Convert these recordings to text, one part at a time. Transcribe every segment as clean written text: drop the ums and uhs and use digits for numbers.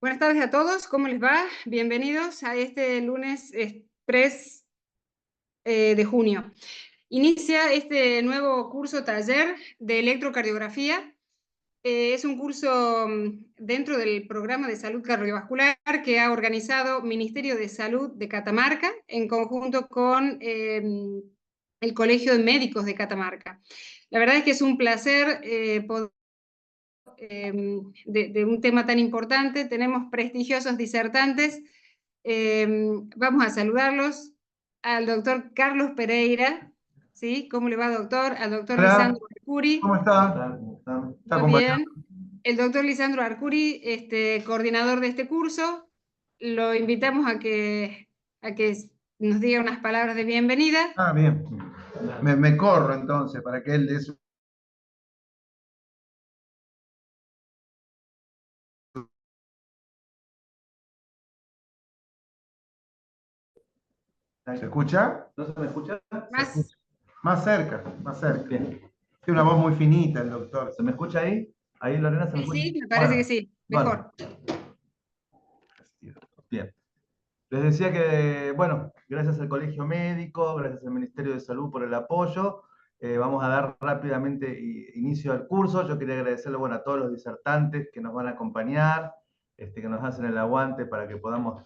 Buenas tardes a todos, ¿cómo les va? Bienvenidos a este lunes 3 de junio. Inicia este nuevo curso taller de electrocardiografía. Es un curso dentro del programa de salud cardiovascular que ha organizado Ministerio de Salud de Catamarca en conjunto con el Colegio de Médicos de Catamarca. La verdad es que es un placer poder de un tema tan importante. Tenemos prestigiosos disertantes. Vamos a saludarlos al doctor Carlos Pereira. ¿Sí? ¿Cómo le va, doctor? Al doctor Hola, Lisandro Arcuri. ¿cómo está? ¿Cómo está? ¿Está Muy acompañado? bien. El doctor Lisandro Arcuri, coordinador de este curso. Lo invitamos a que nos diga unas palabras de bienvenida. Ah, bien. Me corro entonces para que él dé su... ¿Se escucha? ¿No se me escucha? Se Más, escucha. Más cerca, más cerca. Bien. Tiene una voz muy finita el doctor. ¿Se me escucha ahí? ¿Ahí, Lorena, se me escucha? sí, me parece que Bueno, sí. Bueno, Mejor. bien. Les decía que, bueno, gracias al Colegio Médico, gracias al Ministerio de Salud por el apoyo. Vamos a dar rápidamente inicio al curso. Yo quería agradecerle, bueno, a todos los disertantes que nos van a acompañar, que nos hacen el aguante para que podamos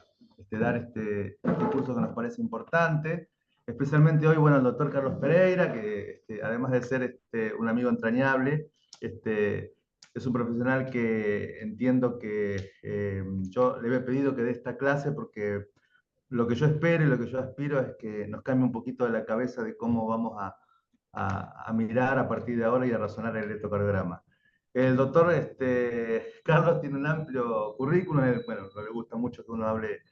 dar este curso que nos parece importante. Especialmente hoy, bueno, al doctor Carlos Pereira, que además de ser un amigo entrañable, es un profesional que entiendo que yo le había pedido que dé esta clase porque lo que yo espero y lo que yo aspiro es que nos cambie un poquito de la cabeza de cómo vamos a mirar a partir de ahora y a razonar el electrocardiograma. El doctor Carlos tiene un amplio currículum, bueno, no le gusta mucho que uno hable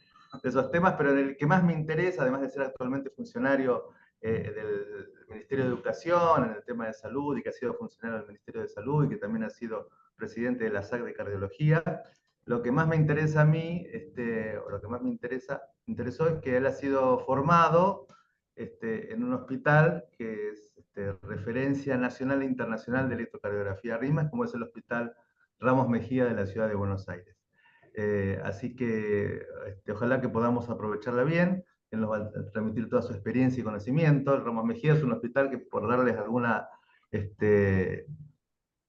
de esos temas, pero en el que más me interesa, además de ser actualmente funcionario del Ministerio de Educación, en el tema de salud, y que ha sido funcionario del Ministerio de Salud, y que también ha sido presidente de la SAC de Cardiología, lo que más me interesa a mí, o lo que más me interesó es que él ha sido formado en un hospital que es referencia nacional e internacional de electrocardiografía RIMAS, como es el Hospital Ramos Mejía de la ciudad de Buenos Aires. Así que ojalá que podamos aprovecharla bien. Él nos va a transmitir toda su experiencia y conocimiento. El Ramos Mejía es un hospital que, por darles alguna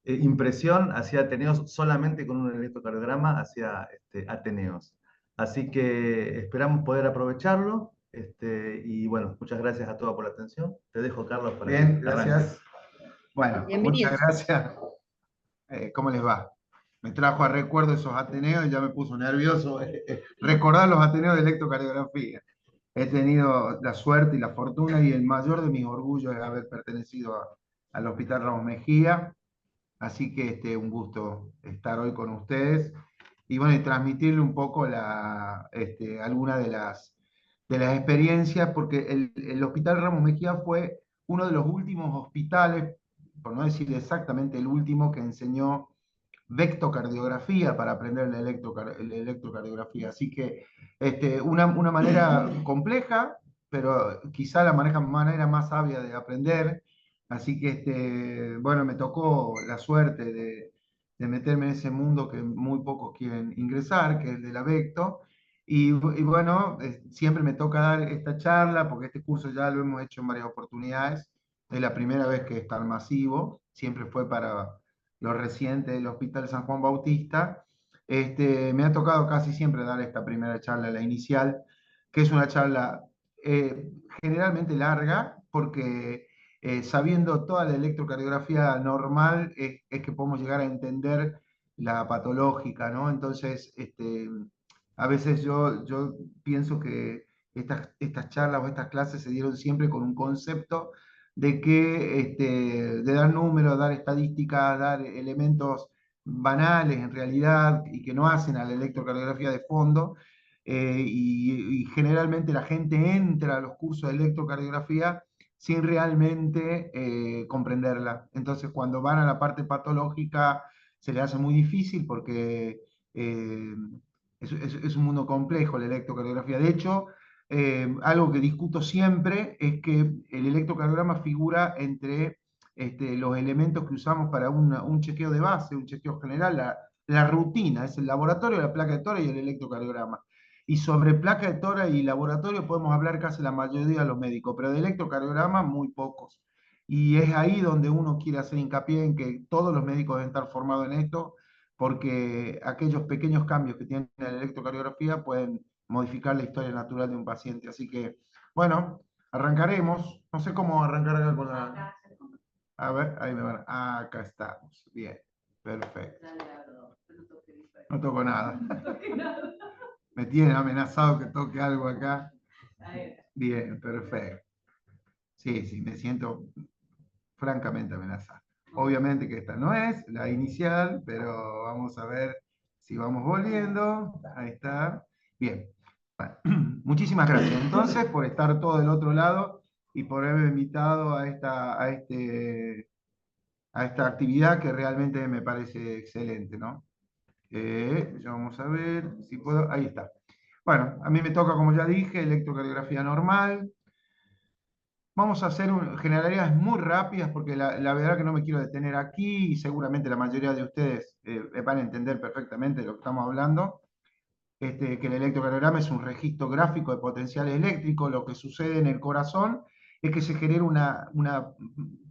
impresión, hacía Ateneos solamente con un electrocardiograma, hacía Ateneos. Así que esperamos poder aprovecharlo. Y bueno, muchas gracias a todos por la atención. Te dejo, Carlos, para bien, que arranques. gracias. Bueno, muchas Bienvenidos. gracias. ¿Cómo les va? Me trajo a recuerdo esos Ateneos y ya me puso nervioso recordar los Ateneos de electrocardiografía. He tenido la suerte y la fortuna y el mayor de mis orgullos es haber pertenecido al Hospital Ramos Mejía. Así que un gusto estar hoy con ustedes y bueno, y transmitirle un poco alguna de las experiencias, porque el Hospital Ramos Mejía fue uno de los últimos hospitales, por no decir exactamente el último, que enseñó vectocardiografía para aprender la electrocardiografía. Así que una manera compleja, pero quizá la manera más sabia de aprender. Así que, bueno, me tocó la suerte de meterme en ese mundo que muy pocos quieren ingresar, que es el de la Vecto. Y bueno, siempre me toca dar esta charla, porque este curso ya lo hemos hecho en varias oportunidades. Es la primera vez que es tan masivo, siempre fue para los residentes del Hospital San Juan Bautista. Me ha tocado casi siempre dar esta primera charla, la inicial, que es una charla eh, generalmente larga, porque sabiendo toda la electrocardiografía normal es que podemos llegar a entender la patológica, ¿no? Entonces, a veces yo pienso que estas charlas o estas clases se dieron siempre con un concepto de que de dar números, dar estadísticas, dar elementos banales en realidad y que no hacen a la electrocardiografía de fondo. Y generalmente la gente entra a los cursos de electrocardiografía sin realmente comprenderla. Entonces, cuando van a la parte patológica, se le hace muy difícil porque eh, es un mundo complejo la electrocardiografía. De hecho, algo que discuto siempre es que el electrocardiograma figura entre los elementos que usamos para un chequeo de base, un chequeo general, la rutina, es el laboratorio, la placa de tórax y el electrocardiograma. Y sobre placa de tórax y laboratorio podemos hablar casi la mayoría de los médicos, pero de electrocardiograma muy pocos. Y es ahí donde uno quiere hacer hincapié en que todos los médicos deben estar formados en esto, porque aquellos pequeños cambios que tiene la electrocardiografía pueden modificar la historia natural de un paciente. Así que, bueno, arrancaremos. No sé cómo arrancar acá con la... A ver, ahí me van. Ah, acá estamos. Bien, perfecto. No toco nada. Me tienen amenazado que toque algo acá. Bien, perfecto. Sí, sí, me siento francamente amenazado. Obviamente que esta no es la inicial, pero vamos a ver si vamos volviendo. Ahí está. Bien. Bueno, muchísimas gracias entonces por estar todo del otro lado y por haberme invitado a esta actividad que realmente me parece excelente, ¿no? Ya vamos a ver si puedo. Ahí está. Bueno, a mí me toca, como ya dije, electrocardiografía normal. Vamos a hacer generalidades muy rápidas porque la verdad que no me quiero detener aquí y seguramente la mayoría de ustedes van a entender perfectamente de lo que estamos hablando. Que el electrocardiograma es un registro gráfico de potenciales eléctricos. Lo que sucede en el corazón es que se genera una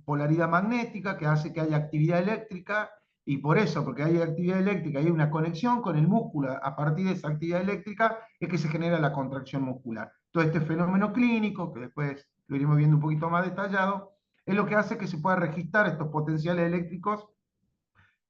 polaridad magnética que hace que haya actividad eléctrica, y por eso, porque hay actividad eléctrica y hay una conexión con el músculo, a partir de esa actividad eléctrica es que se genera la contracción muscular. Todo este fenómeno clínico, que después lo iremos viendo un poquito más detallado, es lo que hace que se pueda registrar estos potenciales eléctricos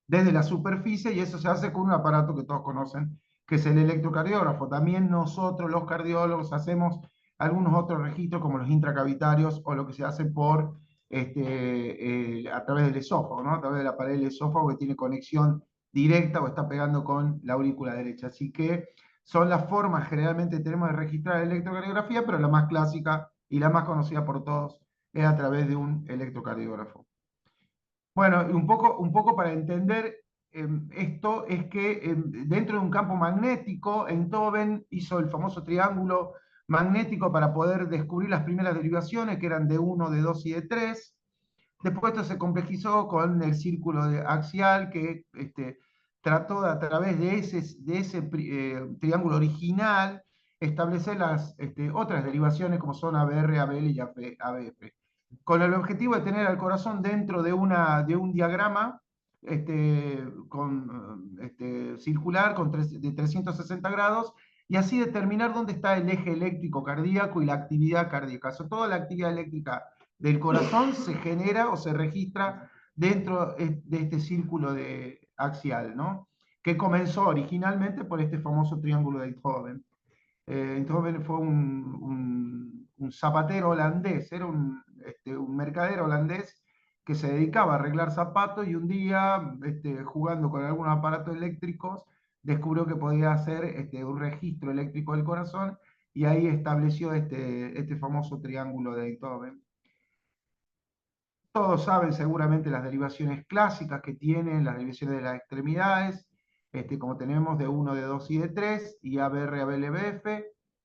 desde la superficie, y eso se hace con un aparato que todos conocen, que es el electrocardiógrafo. También nosotros, los cardiólogos, hacemos algunos otros registros, como los intracavitarios, o lo que se hace por, a través del esófago, ¿no? A través de la pared del esófago, que tiene conexión directa o está pegando con la aurícula derecha. Así que son las formas generalmente tenemos de registrar la electrocardiografía, pero la más clásica y la más conocida por todos es a través de un electrocardiógrafo. Bueno, y un poco para entender esto es que dentro de un campo magnético, Einthoven hizo el famoso triángulo magnético para poder descubrir las primeras derivaciones, que eran de 1, de 2 y de 3. Después esto se complejizó con el círculo axial, que trató de, a través de ese triángulo original, establecer las otras derivaciones como son ABR, ABL y ABF, con el objetivo de tener al corazón dentro de un diagrama circular de 360 grados, y así determinar dónde está el eje eléctrico cardíaco y la actividad cardíaca. O sea, toda la actividad eléctrica del corazón se genera o se registra dentro de este círculo axial, ¿no? Que comenzó originalmente por este famoso triángulo de Einthoven. Einthoven fue un zapatero holandés, era un mercader holandés que se dedicaba a arreglar zapatos, y un día, jugando con algunos aparatos eléctricos, descubrió que podía hacer un registro eléctrico del corazón, y ahí estableció este famoso triángulo de Einthoven. Todos saben seguramente las derivaciones clásicas que tienen, las derivaciones de las extremidades, como tenemos de 1, de 2 y de 3, y ABR, ABLBF.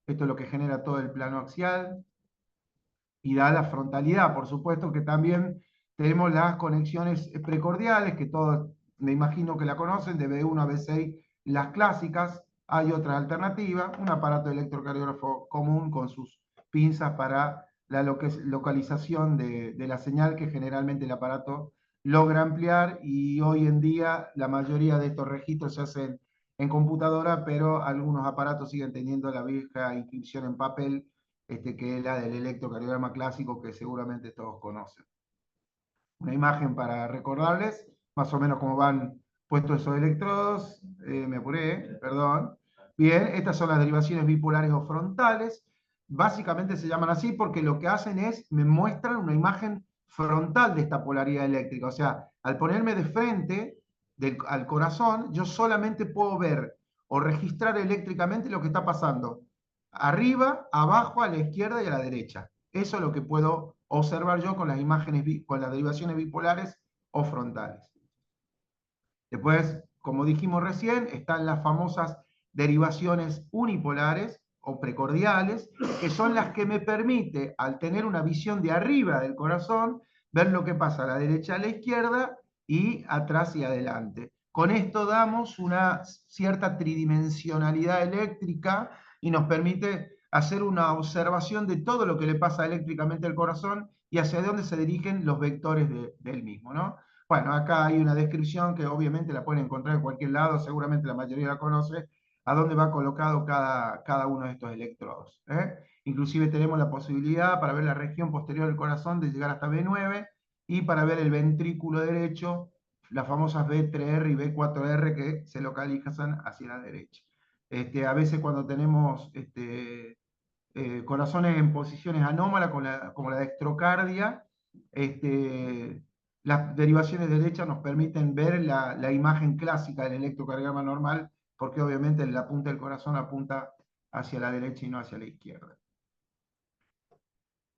Esto es lo que genera todo el plano axial, y da la frontalidad. Por supuesto que también tenemos las conexiones precordiales, que todos me imagino que la conocen, de B1 a B6, las clásicas. Hay otras alternativas, un aparato electrocardiógrafo común con sus pinzas para la localización de la señal, que generalmente el aparato logra ampliar, y hoy en día la mayoría de estos registros se hacen en computadora, pero algunos aparatos siguen teniendo la vieja inscripción en papel, que es la del electrocardiograma clásico, que seguramente todos conocen. Una imagen para recordarles más o menos cómo van puestos esos electrodos. Me apuré, perdón. Bien, estas son las derivaciones bipolares o frontales. Básicamente se llaman así porque lo que hacen es, me muestran una imagen frontal de esta polaridad eléctrica. O sea, al ponerme de frente al corazón, yo solamente puedo ver o registrar eléctricamente lo que está pasando arriba, abajo, a la izquierda y a la derecha. Eso es lo que puedo observar yo con las imágenes, con las derivaciones bipolares o frontales. Después, como dijimos recién, están las famosas derivaciones unipolares o precordiales, que son las que me permite, al tener una visión de arriba del corazón, ver lo que pasa a la derecha, a la izquierda y atrás y adelante. Con esto damos una cierta tridimensionalidad eléctrica y nos permite hacer una observación de todo lo que le pasa eléctricamente al corazón y hacia dónde se dirigen los vectores del mismo, ¿no? Bueno, acá hay una descripción que obviamente la pueden encontrar en cualquier lado, seguramente la mayoría la conoce, a dónde va colocado cada uno de estos electrodos, ¿eh? Inclusive tenemos la posibilidad para ver la región posterior del corazón de llegar hasta B9 y para ver el ventrículo derecho, las famosas B3R y B4R que se localizan hacia la derecha. A veces cuando tenemos corazones en posiciones anómalas como la dextrocardia, las derivaciones derechas nos permiten ver la imagen clásica del electrocardiograma normal, porque obviamente la punta del corazón apunta hacia la derecha y no hacia la izquierda.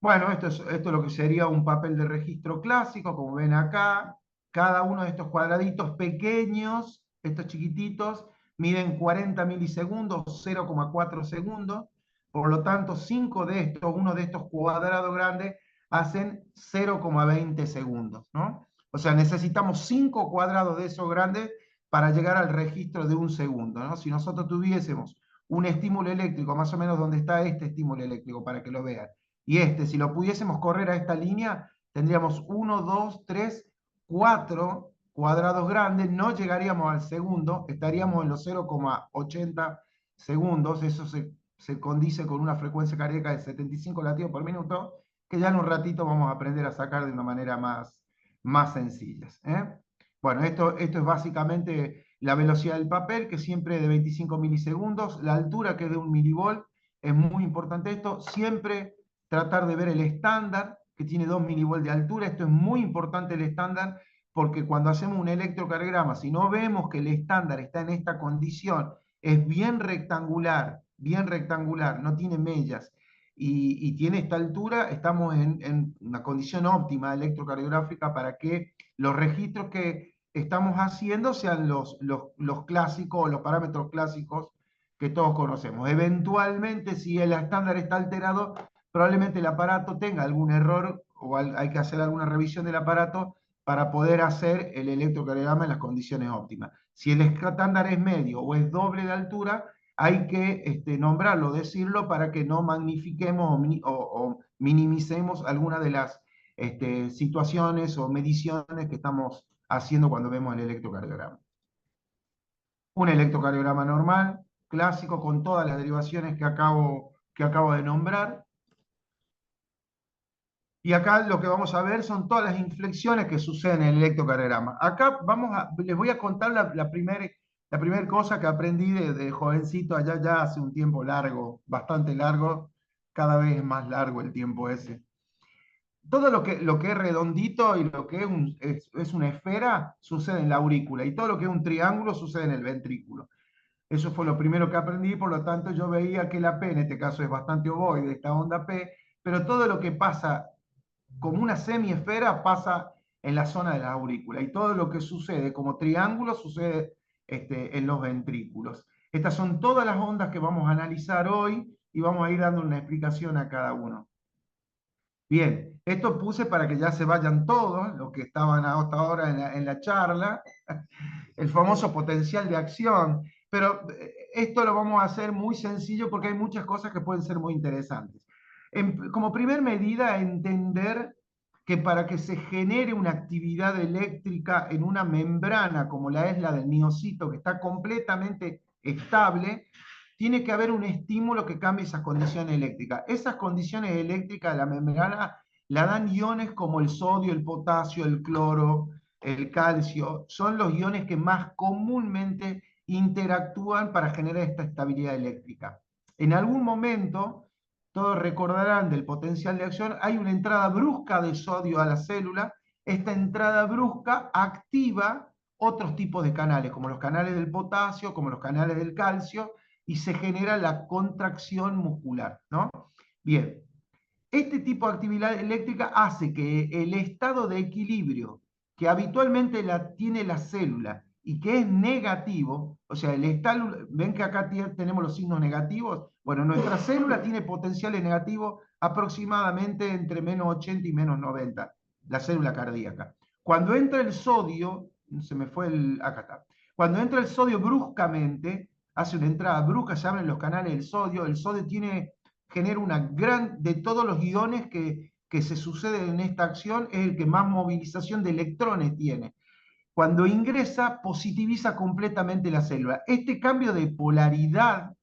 Bueno, esto es lo que sería un papel de registro clásico, como ven acá. Cada uno de estos cuadraditos pequeños, estos chiquititos, miden 40 milisegundos, 0,4 segundos. Por lo tanto, 5 de estos, uno de estos cuadrados grandes, hacen 0,20 segundos, ¿no? O sea, necesitamos 5 cuadrados de esos grandes para llegar al registro de un segundo, ¿no? Si nosotros tuviésemos un estímulo eléctrico, más o menos donde está este estímulo eléctrico, para que lo vean, y si lo pudiésemos correr a esta línea, tendríamos 1, 2, 3, 4 cuadrados grandes, no llegaríamos al segundo, estaríamos en los 0,80 segundos, eso se condice con una frecuencia cardíaca de 75 latidos por minuto, que ya en un ratito vamos a aprender a sacar de una manera más sencilla, ¿eh? Bueno, esto es básicamente la velocidad del papel, que siempre es de 25 milisegundos, la altura, que es de 1 milivolt, es muy importante esto, siempre tratar de ver el estándar, que tiene 2 milivolts de altura. Esto es muy importante, el estándar, porque cuando hacemos un electrocardiograma, si no vemos que el estándar está en esta condición, es bien rectangular, no tiene mellas, y tiene esta altura, estamos en una condición óptima electrocardiográfica para que los registros que estamos haciendo sean los clásicos, los parámetros clásicos que todos conocemos. Eventualmente, si el estándar está alterado, probablemente el aparato tenga algún error o hay que hacer alguna revisión del aparato para poder hacer el electrocardiograma en las condiciones óptimas. Si el estándar es medio o es doble de altura, hay que nombrarlo, decirlo, para que no magnifiquemos o minimicemos alguna de las situaciones o mediciones que estamos haciendo cuando vemos el electrocardiograma. Un electrocardiograma normal, clásico, con todas las derivaciones que acabo de nombrar. Y acá lo que vamos a ver son todas las inflexiones que suceden en el electrocardiograma. Acá les voy a contar la primera cosa que aprendí de jovencito allá ya hace un tiempo largo, bastante largo, cada vez más largo el tiempo ese. Todo lo que es redondito y lo que es una esfera sucede en la aurícula, y todo lo que es un triángulo sucede en el ventrículo. Eso fue lo primero que aprendí, por lo tanto yo veía que la P, en este caso es bastante ovoide, esta onda P, pero todo lo que pasa como una semiesfera pasa en la zona de la aurícula, y todo lo que sucede como triángulo sucede en los ventrículos. Estas son todas las ondas que vamos a analizar hoy y vamos a ir dando una explicación a cada uno. Bien, esto puse para que ya se vayan todos los que estaban hasta ahora en la charla, el famoso potencial de acción, pero esto lo vamos a hacer muy sencillo porque hay muchas cosas que pueden ser muy interesantes. Como primer medida, entender que para que se genere una actividad eléctrica en una membrana como la es la del miocito, que está completamente estable, tiene que haber un estímulo que cambie esas condiciones eléctricas. Esas condiciones eléctricas de la membrana la dan iones como el sodio, el potasio, el cloro, el calcio. Son los iones que más comúnmente interactúan para generar esta estabilidad eléctrica. En algún momento, todos recordarán del potencial de acción, hay una entrada brusca de sodio a la célula. Esta entrada brusca activa otros tipos de canales, como los canales del potasio, como los canales del calcio, y se genera la contracción muscular, ¿no? Bien, este tipo de actividad eléctrica hace que el estado de equilibrio que habitualmente tiene la célula y que es negativo, o sea, ven que acá tenemos los signos negativos. Bueno, nuestra célula tiene potenciales negativos aproximadamente entre menos 80 y menos 90, la célula cardíaca. Cuando entra el sodio, se me fue acá está. Cuando entra el sodio bruscamente, hace una entrada brusca, se abren los canales del sodio, el sodio genera una de todos los iones que se suceden en esta acción, es el que más movilización de electrones tiene. Cuando ingresa, positiviza completamente la célula. Este cambio de polaridad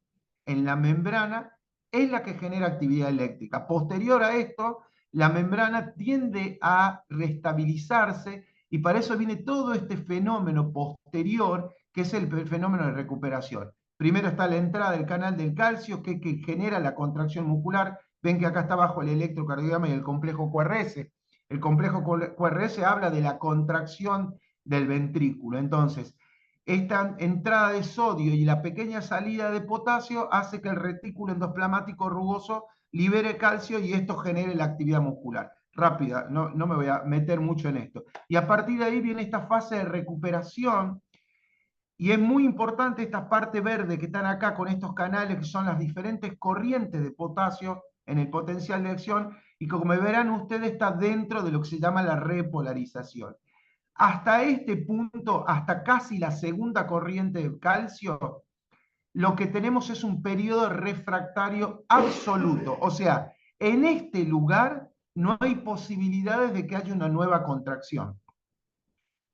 en la membrana es la que genera actividad eléctrica. Posterior a esto, la membrana tiende a restabilizarse y para eso viene todo este fenómeno posterior, que es el fenómeno de recuperación. Primero está la entrada del canal del calcio, que genera la contracción muscular. Ven que acá está abajo el electrocardiograma y el complejo QRS. El complejo QRS habla de la contracción del ventrículo. Entonces, esta entrada de sodio y la pequeña salida de potasio hace que el retículo endoplasmático rugoso libere calcio y esto genere la actividad muscular. Rápida, no me voy a meter mucho en esto. Y a partir de ahí viene esta fase de recuperación y es muy importante esta parte verde que están acá con estos canales que son las diferentes corrientes de potasio en el potencial de acción y como verán ustedes está dentro de lo que se llama la repolarización. Hasta este punto, hasta casi la segunda corriente de calcio, lo que tenemos es un periodo refractario absoluto. O sea, en este lugar no hay posibilidades de que haya una nueva contracción.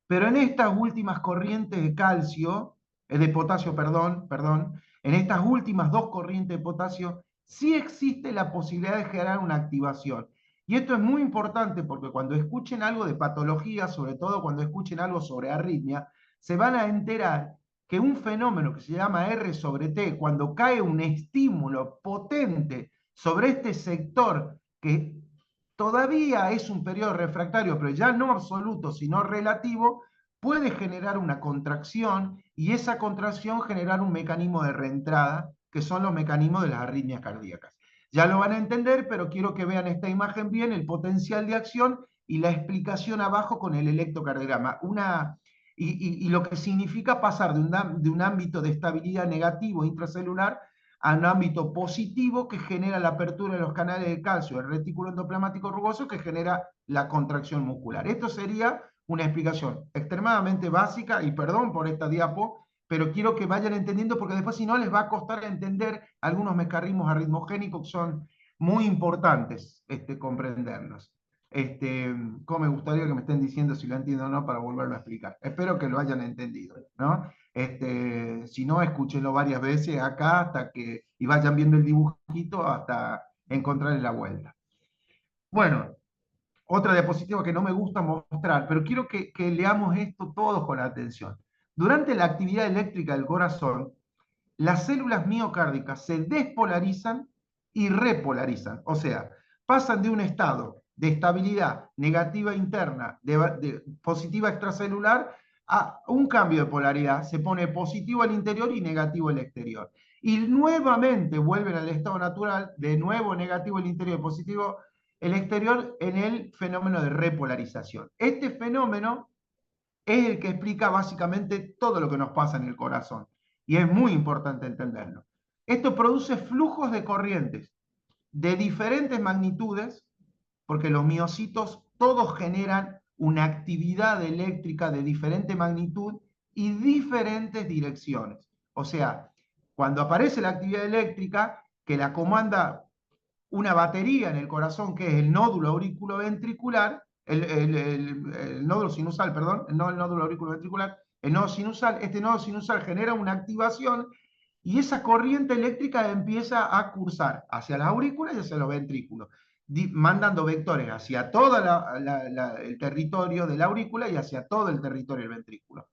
Pero en estas últimas corrientes de calcio, de potasio, perdón, en estas últimas dos corrientes de potasio, sí existe la posibilidad de generar una activación. Y esto es muy importante porque cuando escuchen algo de patología, sobre todo cuando escuchen algo sobre arritmia, se van a enterar que un fenómeno que se llama R sobre T, cuando cae un estímulo potente sobre este sector que todavía es un periodo refractario, pero ya no absoluto, sino relativo, puede generar una contracción y esa contracción generar un mecanismo de reentrada, que son los mecanismos de las arritmias cardíacas. Ya lo van a entender, pero quiero que vean esta imagen bien, el potencial de acción y la explicación abajo con el electrocardiograma. Y lo que significa pasar de un ámbito de estabilidad negativo intracelular a un ámbito positivo que genera la apertura de los canales de calcio, el retículo endoplasmático rugoso que genera la contracción muscular. Esto sería una explicación extremadamente básica, y perdón por esta diapo, pero quiero que vayan entendiendo porque después si no les va a costar entender algunos mecanismos arritmogénicos que son muy importantes comprenderlos. Como me gustaría que me estén diciendo si lo entiendo o no para volverlo a explicar. Espero que lo hayan entendido, ¿no? Si no, escúchenlo varias veces acá hasta que, y vayan viendo el dibujito hasta encontrarle la vuelta. Bueno, otra diapositiva que no me gusta mostrar, pero quiero que leamos esto todos con atención. Durante la actividad eléctrica del corazón, las células miocárdicas se despolarizan y repolarizan, o sea, pasan de un estado de estabilidad negativa interna, de positiva extracelular, a un cambio de polaridad, se pone positivo al interior y negativo al exterior. Y nuevamente vuelven al estado natural, de nuevo negativo el interior y positivo el exterior en el fenómeno de repolarización. Este fenómeno es el que explica básicamente todo lo que nos pasa en el corazón. Y es muy importante entenderlo. Esto produce flujos de corrientes de diferentes magnitudes, porque los miocitos todos generan una actividad eléctrica de diferente magnitud y diferentes direcciones. O sea, cuando aparece la actividad eléctrica, que la comanda una batería en el corazón, que es el nódulo auriculoventricular, el nódulo sinusal, perdón, no el nódulo auriculoventricular, el nodo sinusal, este nodo sinusal genera una activación y esa corriente eléctrica empieza a cursar hacia las aurículas y hacia los ventrículos, mandando vectores hacia todo el territorio de la aurícula y hacia todo el territorio del ventrículo.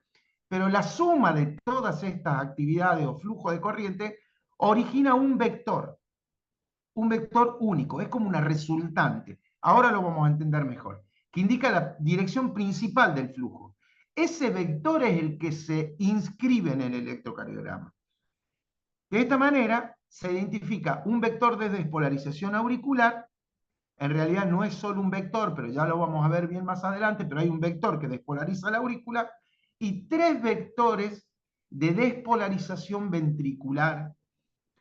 Pero la suma de todas estas actividades o flujo de corriente origina un vector único, es como una resultante. Ahora lo vamos a entender mejor, que indica la dirección principal del flujo. Ese vector es el que se inscribe en el electrocardiograma. De esta manera se identifica un vector de despolarización auricular. En realidad no es solo un vector, pero ya lo vamos a ver bien más adelante, pero hay un vector que despolariza la aurícula y tres vectores de despolarización ventricular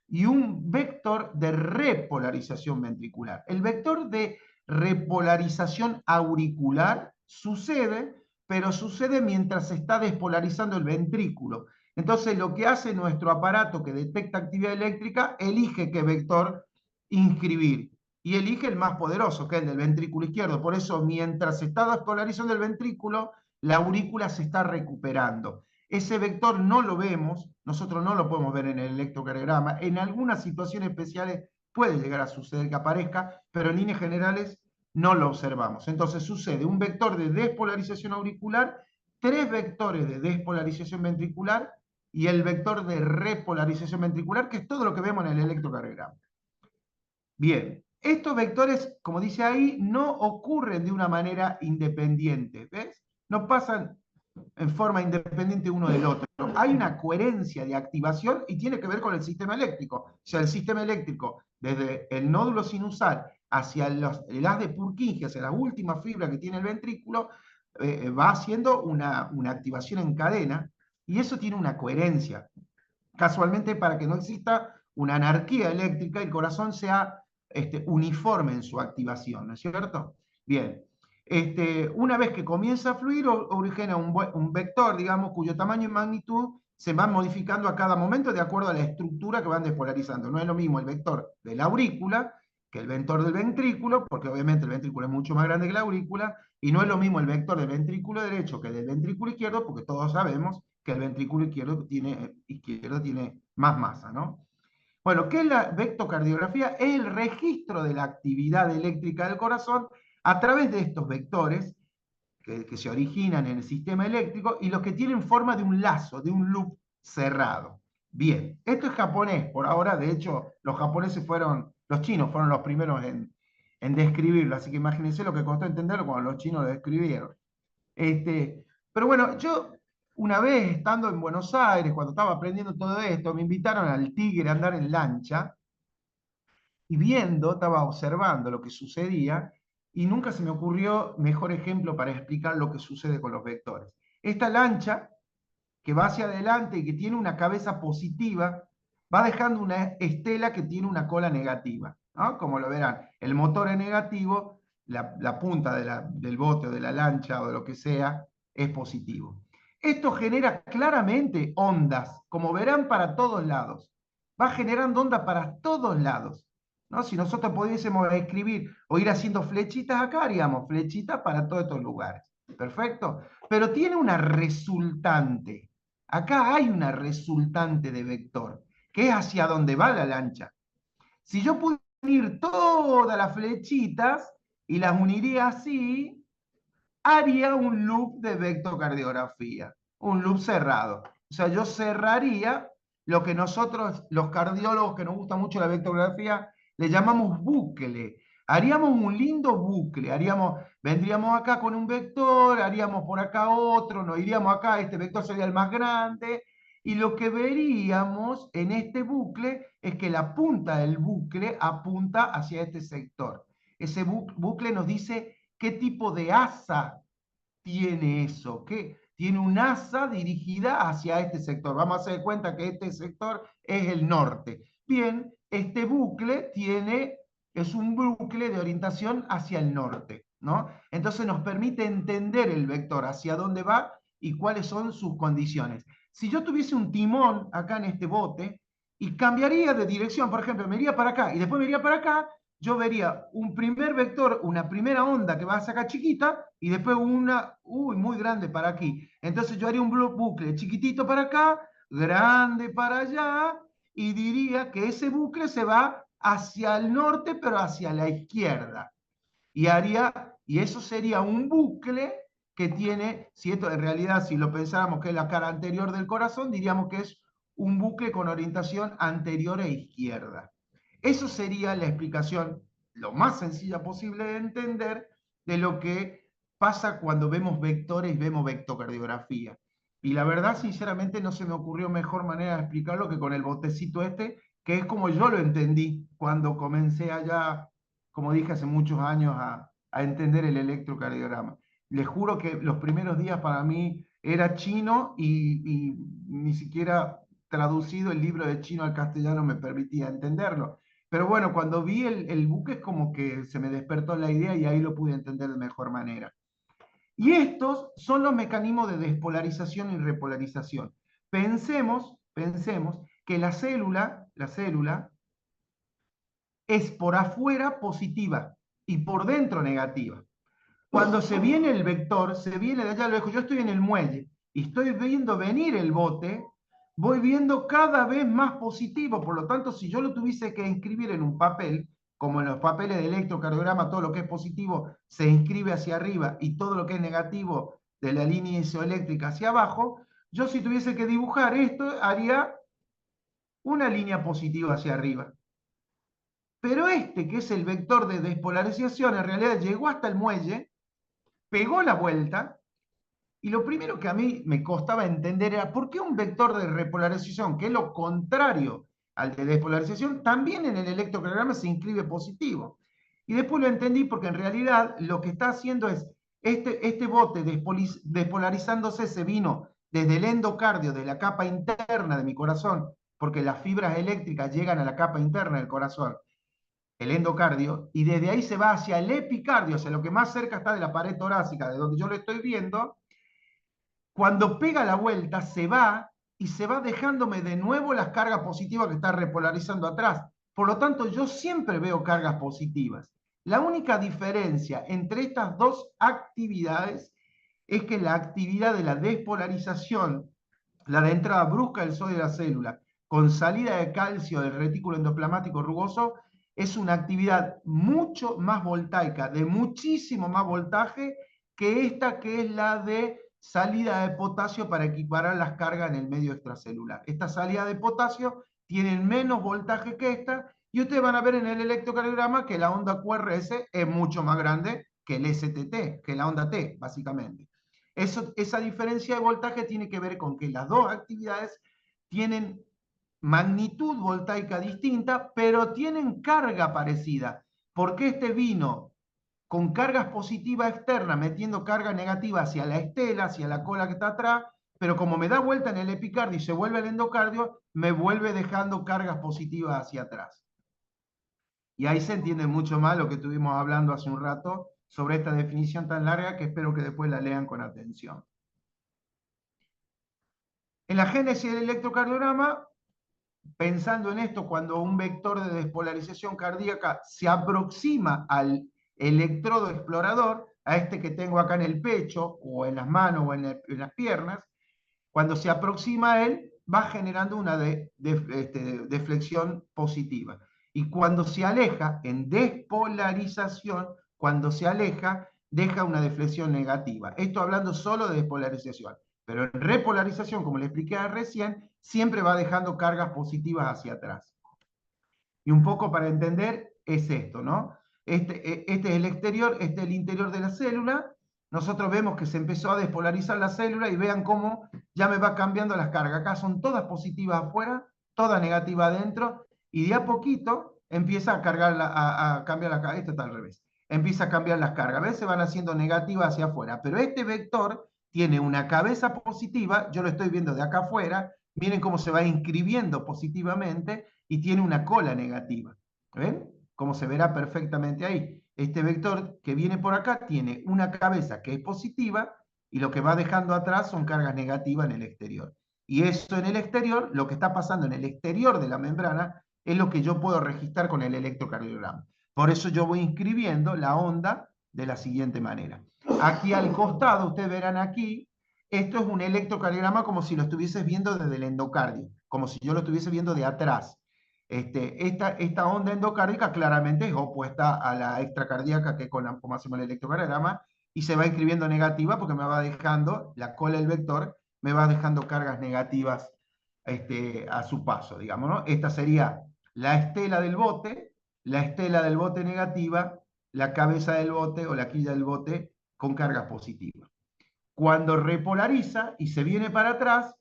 y un vector de repolarización ventricular. El vector de repolarización auricular sucede pero sucede mientras se está despolarizando el ventrículo. Entonces lo que hace nuestro aparato que detecta actividad eléctrica, elige qué vector inscribir, y elige el más poderoso, que es el del ventrículo izquierdo. Por eso mientras se está despolarizando el ventrículo, la aurícula se está recuperando. Ese vector no lo vemos, nosotros no lo podemos ver en el electrocardiograma. En algunas situaciones especiales puede llegar a suceder que aparezca, pero en líneas generales no lo observamos. Entonces sucede un vector de despolarización auricular, 3 vectores de despolarización ventricular y el vector de repolarización ventricular, que es todo lo que vemos en el electrocardiograma. Bien, estos vectores, como dice ahí, no ocurren de una manera independiente, ¿ves? No pasan en forma independiente uno del otro. Hay una coherencia de activación y tiene que ver con el sistema eléctrico. O sea, el sistema eléctrico, desde el nódulo sinusal hacia el haz de Purkinje, hacia la última fibra que tiene el ventrículo, va haciendo una activación en cadena, y eso tiene una coherencia. Casualmente, para que no exista una anarquía eléctrica, el corazón sea uniforme en su activación, ¿no es cierto? Bien. Una vez que comienza a fluir, origina un vector, digamos, cuyo tamaño y magnitud se van modificando a cada momento de acuerdo a la estructura que van despolarizando. No es lo mismo el vector de la aurícula que el vector del ventrículo, porque obviamente el ventrículo es mucho más grande que la aurícula, y no es lo mismo el vector del ventrículo derecho que del ventrículo izquierdo, porque todos sabemos que el ventrículo izquierdo tiene más masa, ¿no? Bueno, ¿qué es la vectocardiografía? Es el registro de la actividad eléctrica del corazón a través de estos vectores que se originan en el sistema eléctrico y los que tienen forma de un lazo, de un loop cerrado. Bien, esto es japonés, por ahora. De hecho, los chinos fueron los primeros en describirlo, así que imagínense lo que costó entenderlo cuando los chinos lo describieron. Pero bueno, yo una vez estando en Buenos Aires, cuando estaba aprendiendo todo esto, me invitaron al Tigre a andar en lancha, y estaba observando lo que sucedía, y nunca se me ocurrió mejor ejemplo para explicar lo que sucede con los vectores. Esta lancha, que va hacia adelante y que tiene una cabeza positiva, va dejando una estela que tiene una cola negativa, ¿no? Como lo verán, el motor es negativo, la punta del bote o de la lancha o de lo que sea es positivo. Esto genera claramente ondas, como verán, para todos lados. Va generando ondas para todos lados, ¿no? Si nosotros pudiésemos escribir o ir haciendo flechitas acá, haríamos flechitas para todos estos lugares. Perfecto. Pero tiene una resultante. Acá hay una resultante de vector, que es hacia donde va la lancha. Si yo pudiera unir todas las flechitas y las uniría así, haría un loop de vectocardiografía, un loop cerrado. O sea, yo cerraría lo que nosotros, los cardiólogos que nos gusta mucho la vectocardiografía, le llamamos bucle. Haríamos un lindo bucle, vendríamos acá con un vector, haríamos por acá otro, nos iríamos acá, este vector sería el más grande, y lo que veríamos en este bucle es que la punta del bucle apunta hacia este sector. Ese bucle nos dice qué tipo de asa tiene eso, que tiene un asa dirigida hacia este sector. Vamos a hacer cuenta que este sector es el norte. Bien, este bucle es un bucle de orientación hacia el norte, ¿no? Entonces nos permite entender el vector, hacia dónde va y cuáles son sus condiciones. Si yo tuviese un timón acá en este bote y cambiaría de dirección, por ejemplo, me iría para acá y después me iría para acá, yo vería un primer vector, una primera onda que va a sacar chiquita, y después una muy grande para aquí. Entonces yo haría un bucle chiquitito para acá, grande para allá, y diría que ese bucle se va hacia el norte, pero hacia la izquierda. Y eso sería un bucle que tiene, si esto en realidad, si lo pensáramos que es la cara anterior del corazón, diríamos que es un bucle con orientación anterior e izquierda. Eso sería la explicación lo más sencilla posible de entender de lo que pasa cuando vemos vectores y vemos vectocardiografía. Y la verdad, sinceramente, no se me ocurrió mejor manera de explicarlo que con el botecito que es como yo lo entendí cuando comencé allá, como dije, hace muchos años a entender el electrocardiograma. Les juro que los primeros días para mí era chino y ni siquiera traducido el libro de chino al castellano me permitía entenderlo. Pero bueno, cuando vi el buque es como que se me despertó la idea y ahí lo pude entender de mejor manera. Y estos son los mecanismos de despolarización y repolarización. Pensemos que la célula es por afuera positiva y por dentro negativa. Cuando se viene el vector, se viene de allá a lo lejos. Yo estoy en el muelle y estoy viendo venir el bote, voy viendo cada vez más positivo. Por lo tanto, si yo lo tuviese que inscribir en un papel, como en los papeles de electrocardiograma, todo lo que es positivo se inscribe hacia arriba y todo lo que es negativo de la línea isoeléctrica hacia abajo, yo si tuviese que dibujar esto, haría una línea positiva hacia arriba. Pero este, que es el vector de despolarización, en realidad llegó hasta el muelle, pegó la vuelta, y lo primero que a mí me costaba entender era por qué un vector de repolarización, que es lo contrario al de despolarización, también en el electrocardiograma se inscribe positivo. Y después lo entendí porque en realidad lo que está haciendo es, este bote despolarizándose se vino desde el endocardio, de la capa interna de mi corazón, porque las fibras eléctricas llegan a la capa interna del corazón, el endocardio, y desde ahí se va hacia el epicardio, hacia lo que más cerca está de la pared torácica, de donde yo lo estoy viendo. Cuando pega la vuelta, se va y se va dejándome de nuevo las cargas positivas que está repolarizando atrás. Por lo tanto, yo siempre veo cargas positivas. La única diferencia entre estas dos actividades es que la actividad de la despolarización, la de entrada brusca del sodio de la célula, con salida de calcio del retículo endoplasmático rugoso, es una actividad mucho más voltaica, de muchísimo más voltaje que esta que es la de salida de potasio para equiparar las cargas en el medio extracelular. Esta salida de potasio tiene menos voltaje que esta, y ustedes van a ver en el electrocardiograma que la onda QRS es mucho más grande que el STT, que la onda T, básicamente. Esa diferencia de voltaje tiene que ver con que las dos actividades tienen magnitud voltaica distinta, pero tienen carga parecida, porque este vino con cargas positivas externas, metiendo carga negativa hacia la estela, hacia la cola que está atrás, pero como me da vuelta en el epicardio y se vuelve al endocardio, me vuelve dejando cargas positivas hacia atrás. Y ahí se entiende mucho más lo que estuvimos hablando hace un rato sobre esta definición tan larga que espero que después la lean con atención. En la génesis del electrocardiograma, pensando en esto, cuando un vector de despolarización cardíaca se aproxima al electrodo explorador, a este que tengo acá en el pecho, o en las manos, o en las piernas, cuando se aproxima a él, va generando una deflexión positiva. Y cuando se aleja, en despolarización, cuando se aleja, deja una deflexión negativa. Esto hablando solo de despolarización. Pero en repolarización, como le expliqué recién, siempre va dejando cargas positivas hacia atrás. Y un poco para entender es esto, ¿no? Este es el exterior, este es el interior de la célula. Nosotros vemos que se empezó a despolarizar la célula y vean cómo ya me va cambiando las cargas. Acá son todas positivas afuera, todas negativas adentro, y de a poquito empieza a cambiar la carga. Esto está al revés. Empieza a cambiar las cargas. A veces van haciendo negativas hacia afuera, pero este vector tiene una cabeza positiva, yo lo estoy viendo de acá afuera, miren cómo se va inscribiendo positivamente, y tiene una cola negativa. ¿Ven? Como se verá perfectamente ahí. Este vector que viene por acá tiene una cabeza que es positiva y lo que va dejando atrás son cargas negativas en el exterior. Y eso en el exterior, lo que está pasando en el exterior de la membrana, es lo que yo puedo registrar con el electrocardiograma. Por eso yo voy inscribiendo la onda de la siguiente manera. Aquí al costado, ustedes verán aquí, esto es un electrocardiograma como si lo estuvieses viendo desde el endocardio, como si yo lo estuviese viendo de atrás. Esta onda endocárdica claramente es opuesta a la extracardíaca, que como hacemos el electrocardiograma, y se va inscribiendo negativa porque me va dejando, la cola del vector, me va dejando cargas negativas a su paso, digamos, ¿no? Esta sería la estela del bote negativa, la cabeza del bote o la quilla del bote con cargas positivas. Cuando repolariza y se viene para atrás,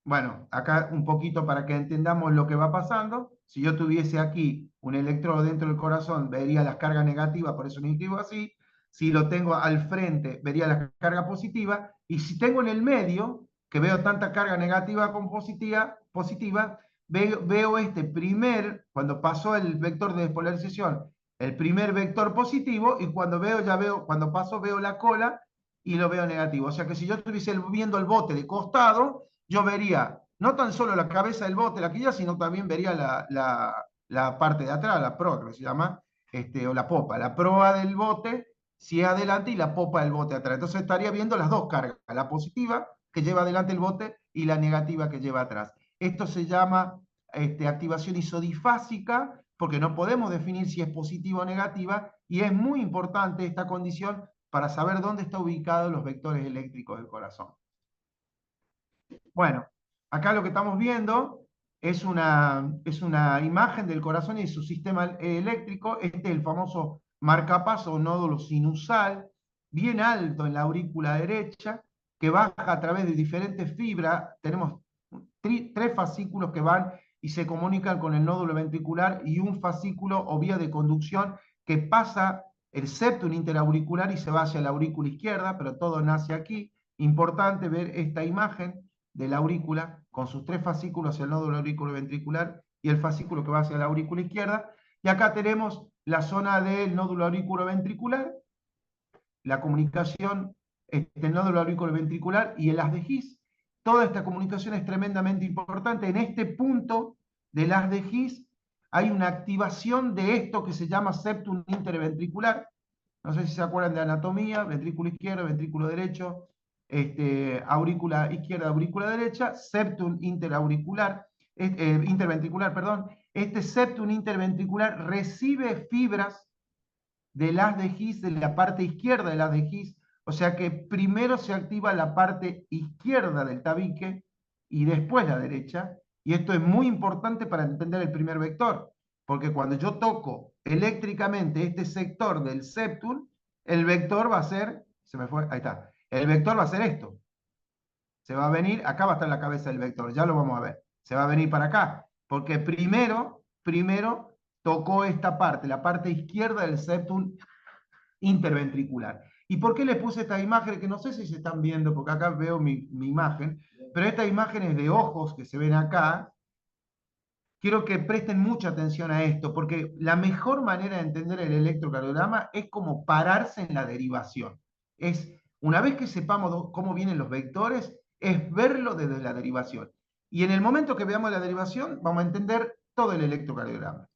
bueno, acá un poquito para que entendamos lo que va pasando. Si yo tuviese aquí un electrodo dentro del corazón, vería las cargas negativas, por eso lo inscribo así. Si lo tengo al frente, vería las cargas positivas. Y si tengo en el medio, que veo tanta carga negativa como positiva, veo cuando pasó el vector de despolarización, el primer vector positivo, y cuando paso veo la cola y lo veo negativo. O sea que si yo estuviese viendo el bote de costado, yo vería no tan solo la cabeza del bote, la quilla, sino también vería la parte de atrás, la proa, que se llama, o la popa, la proa del bote, si es adelante, y la popa del bote atrás. Entonces estaría viendo las dos cargas, la positiva que lleva adelante el bote y la negativa que lleva atrás. Esto se llama activación isodifásica, porque no podemos definir si es positiva o negativa, y es muy importante esta condición para saber dónde están ubicados los vectores eléctricos del corazón. Bueno, acá lo que estamos viendo es una imagen del corazón y su sistema eléctrico. Este es el famoso marcapaso o nódulo sinusal, bien alto en la aurícula derecha, que baja a través de diferentes fibras. Tenemos tres fascículos que van y se comunican con el nódulo ventricular, y un fascículo o vía de conducción que pasa el septum interauricular y se va hacia la aurícula izquierda, pero todo nace aquí. Importante ver esta imagen de la aurícula con sus tres fascículos hacia el nódulo auriculoventricular y el fascículo que va hacia la aurícula izquierda. Y acá tenemos la zona del nódulo auriculoventricular, la comunicación entre el nódulo auriculoventricular y el haz de His. Toda esta comunicación es tremendamente importante. En este punto del haz de His hay una activación de esto que se llama septum interventricular. No sé si se acuerdan de anatomía: ventrículo izquierdo, ventrículo derecho, aurícula izquierda, aurícula derecha, septum interauricular, interventricular, perdón. Este septum interventricular recibe fibras del haz de His, de la parte izquierda del haz de His. O sea que primero se activa la parte izquierda del tabique y después la derecha. Y esto es muy importante para entender el primer vector, porque cuando yo toco eléctricamente este sector del septum, el vector va a ser, se me fue, ahí está, el vector va a ser esto. Se va a venir, acá va a estar la cabeza del vector, ya lo vamos a ver. Se va a venir para acá, porque primero tocó esta parte, la parte izquierda del septum interventricular. ¿Y por qué les puse esta imagen? Que no sé si se están viendo, porque acá veo mi imagen, pero esta imagen es de ojos que se ven acá. Quiero que presten mucha atención a esto, porque la mejor manera de entender el electrocardiograma es como pararse en la derivación. Es, una vez que sepamos cómo vienen los vectores, es verlo desde la derivación. Y en el momento que veamos la derivación, vamos a entender todo el electrocardiograma.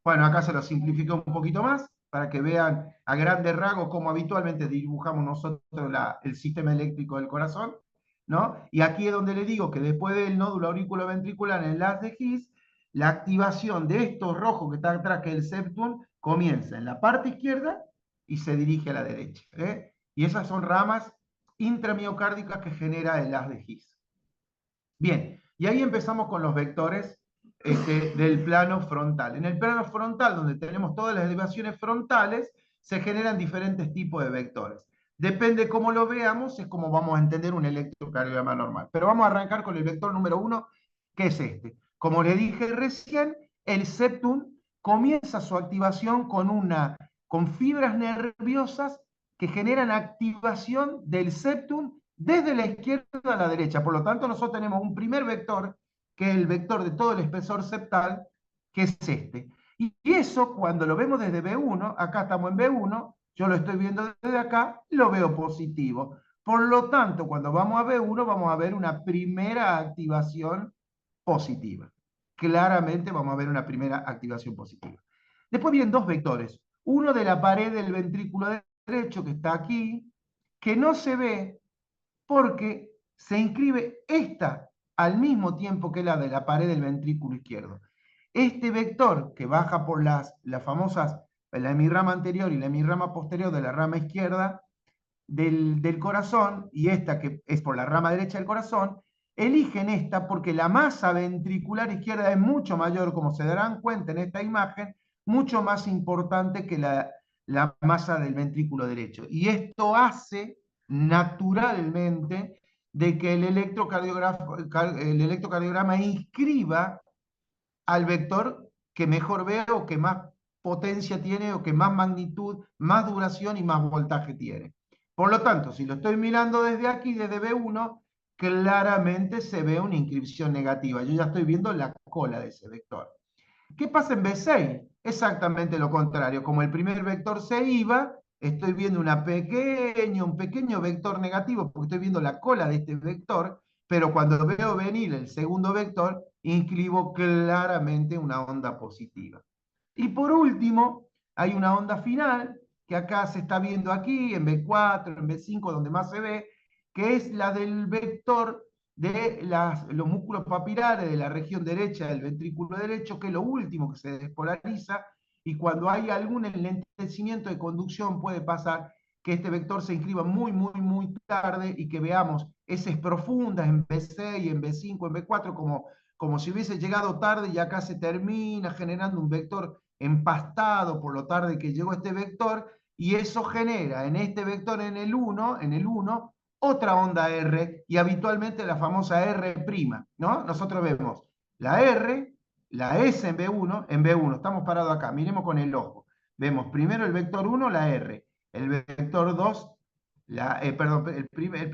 Bueno, acá se lo simplifico un poquito más, para que vean a grandes rasgos cómo habitualmente dibujamos nosotros el sistema eléctrico del corazón, ¿no? Y aquí es donde le digo que después del nódulo auriculoventricular en el haz de His, la activación de estos rojos que están atrás, que es el septum, comienza en la parte izquierda y se dirige a la derecha, ¿eh? Y esas son ramas intramiocárdicas que genera el haz de His. Bien, y ahí empezamos con los vectores del plano frontal. En el plano frontal, donde tenemos todas las derivaciones frontales, se generan diferentes tipos de vectores. Depende cómo lo veamos, es como vamos a entender un electrocardiograma normal. Pero vamos a arrancar con el vector número 1, que es este. Como le dije recién, el septum comienza su activación con fibras nerviosas que generan activación del septum desde la izquierda a la derecha. Por lo tanto, nosotros tenemos un primer vector, que es el vector de todo el espesor septal, que es este. Y eso, cuando lo vemos desde B1, acá estamos en B1, yo lo estoy viendo desde acá, lo veo positivo. Por lo tanto, cuando vamos a B1, vamos a ver una primera activación positiva. Claramente vamos a ver una primera activación positiva. Después vienen dos vectores. Uno de la pared del ventrículo derecho, que está aquí, que no se ve porque se inscribe esta al mismo tiempo que la de la pared del ventrículo izquierdo. Este vector que baja por las famosas, la hemirrama anterior y la hemirrama posterior de la rama izquierda del corazón, y esta que es por la rama derecha del corazón, eligen esta porque la masa ventricular izquierda es mucho mayor, como se darán cuenta en esta imagen, mucho más importante que la masa del ventrículo derecho. Y esto hace naturalmente de que el electrocardiograma inscriba al vector que mejor vea, o que más potencia tiene, o que más magnitud, más duración y más voltaje tiene. Por lo tanto, si lo estoy mirando desde aquí, desde B1, claramente se ve una inscripción negativa. Yo ya estoy viendo la cola de ese vector. ¿Qué pasa en B6? Exactamente lo contrario. Como el primer vector se iba, estoy viendo un pequeño vector negativo, porque estoy viendo la cola de este vector, pero cuando veo venir el segundo vector, inscribo claramente una onda positiva. Y por último, hay una onda final, que acá se está viendo aquí, en B4, en B5, donde más se ve, que es la del vector de los músculos papilares de la región derecha del ventrículo derecho, que es lo último que se despolariza, y cuando hay algún enlentecimiento de conducción puede pasar que este vector se inscriba muy tarde y que veamos heces profundas en B6, en B5, en B4, como si hubiese llegado tarde y acá se termina generando un vector empastado por lo tarde que llegó este vector, y eso genera en este vector en el 1, otra onda R, y habitualmente la famosa R', ¿no? Nosotros vemos la R, la S en B1, estamos parados acá, miremos con el ojo. Vemos primero el vector 1, la R, el vector 2, perdón, el primer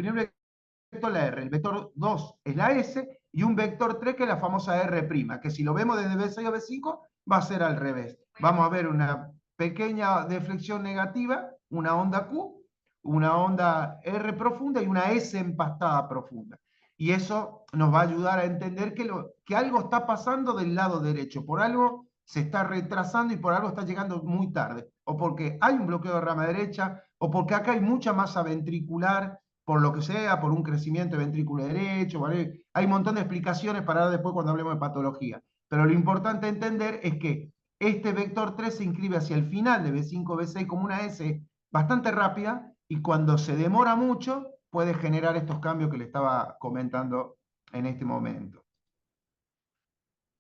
vector la R, el vector 2 es la S, y un vector 3 que es la famosa R', que si lo vemos desde B6 a B5 va a ser al revés. Vamos a ver una pequeña deflexión negativa, una onda Q, una onda R profunda y una S empastada profunda. Y eso nos va a ayudar a entender que algo está pasando del lado derecho, por algo se está retrasando y por algo está llegando muy tarde, o porque hay un bloqueo de rama derecha, o porque acá hay mucha masa ventricular, por lo que sea, por un crecimiento de ventrículo derecho, ¿vale? Hay un montón de explicaciones para dar después cuando hablemos de patología. Pero lo importante entender es que este vector 3 se inscribe hacia el final de B5, B6 como una S bastante rápida, y cuando se demora mucho puede generar estos cambios que le estaba comentando en este momento.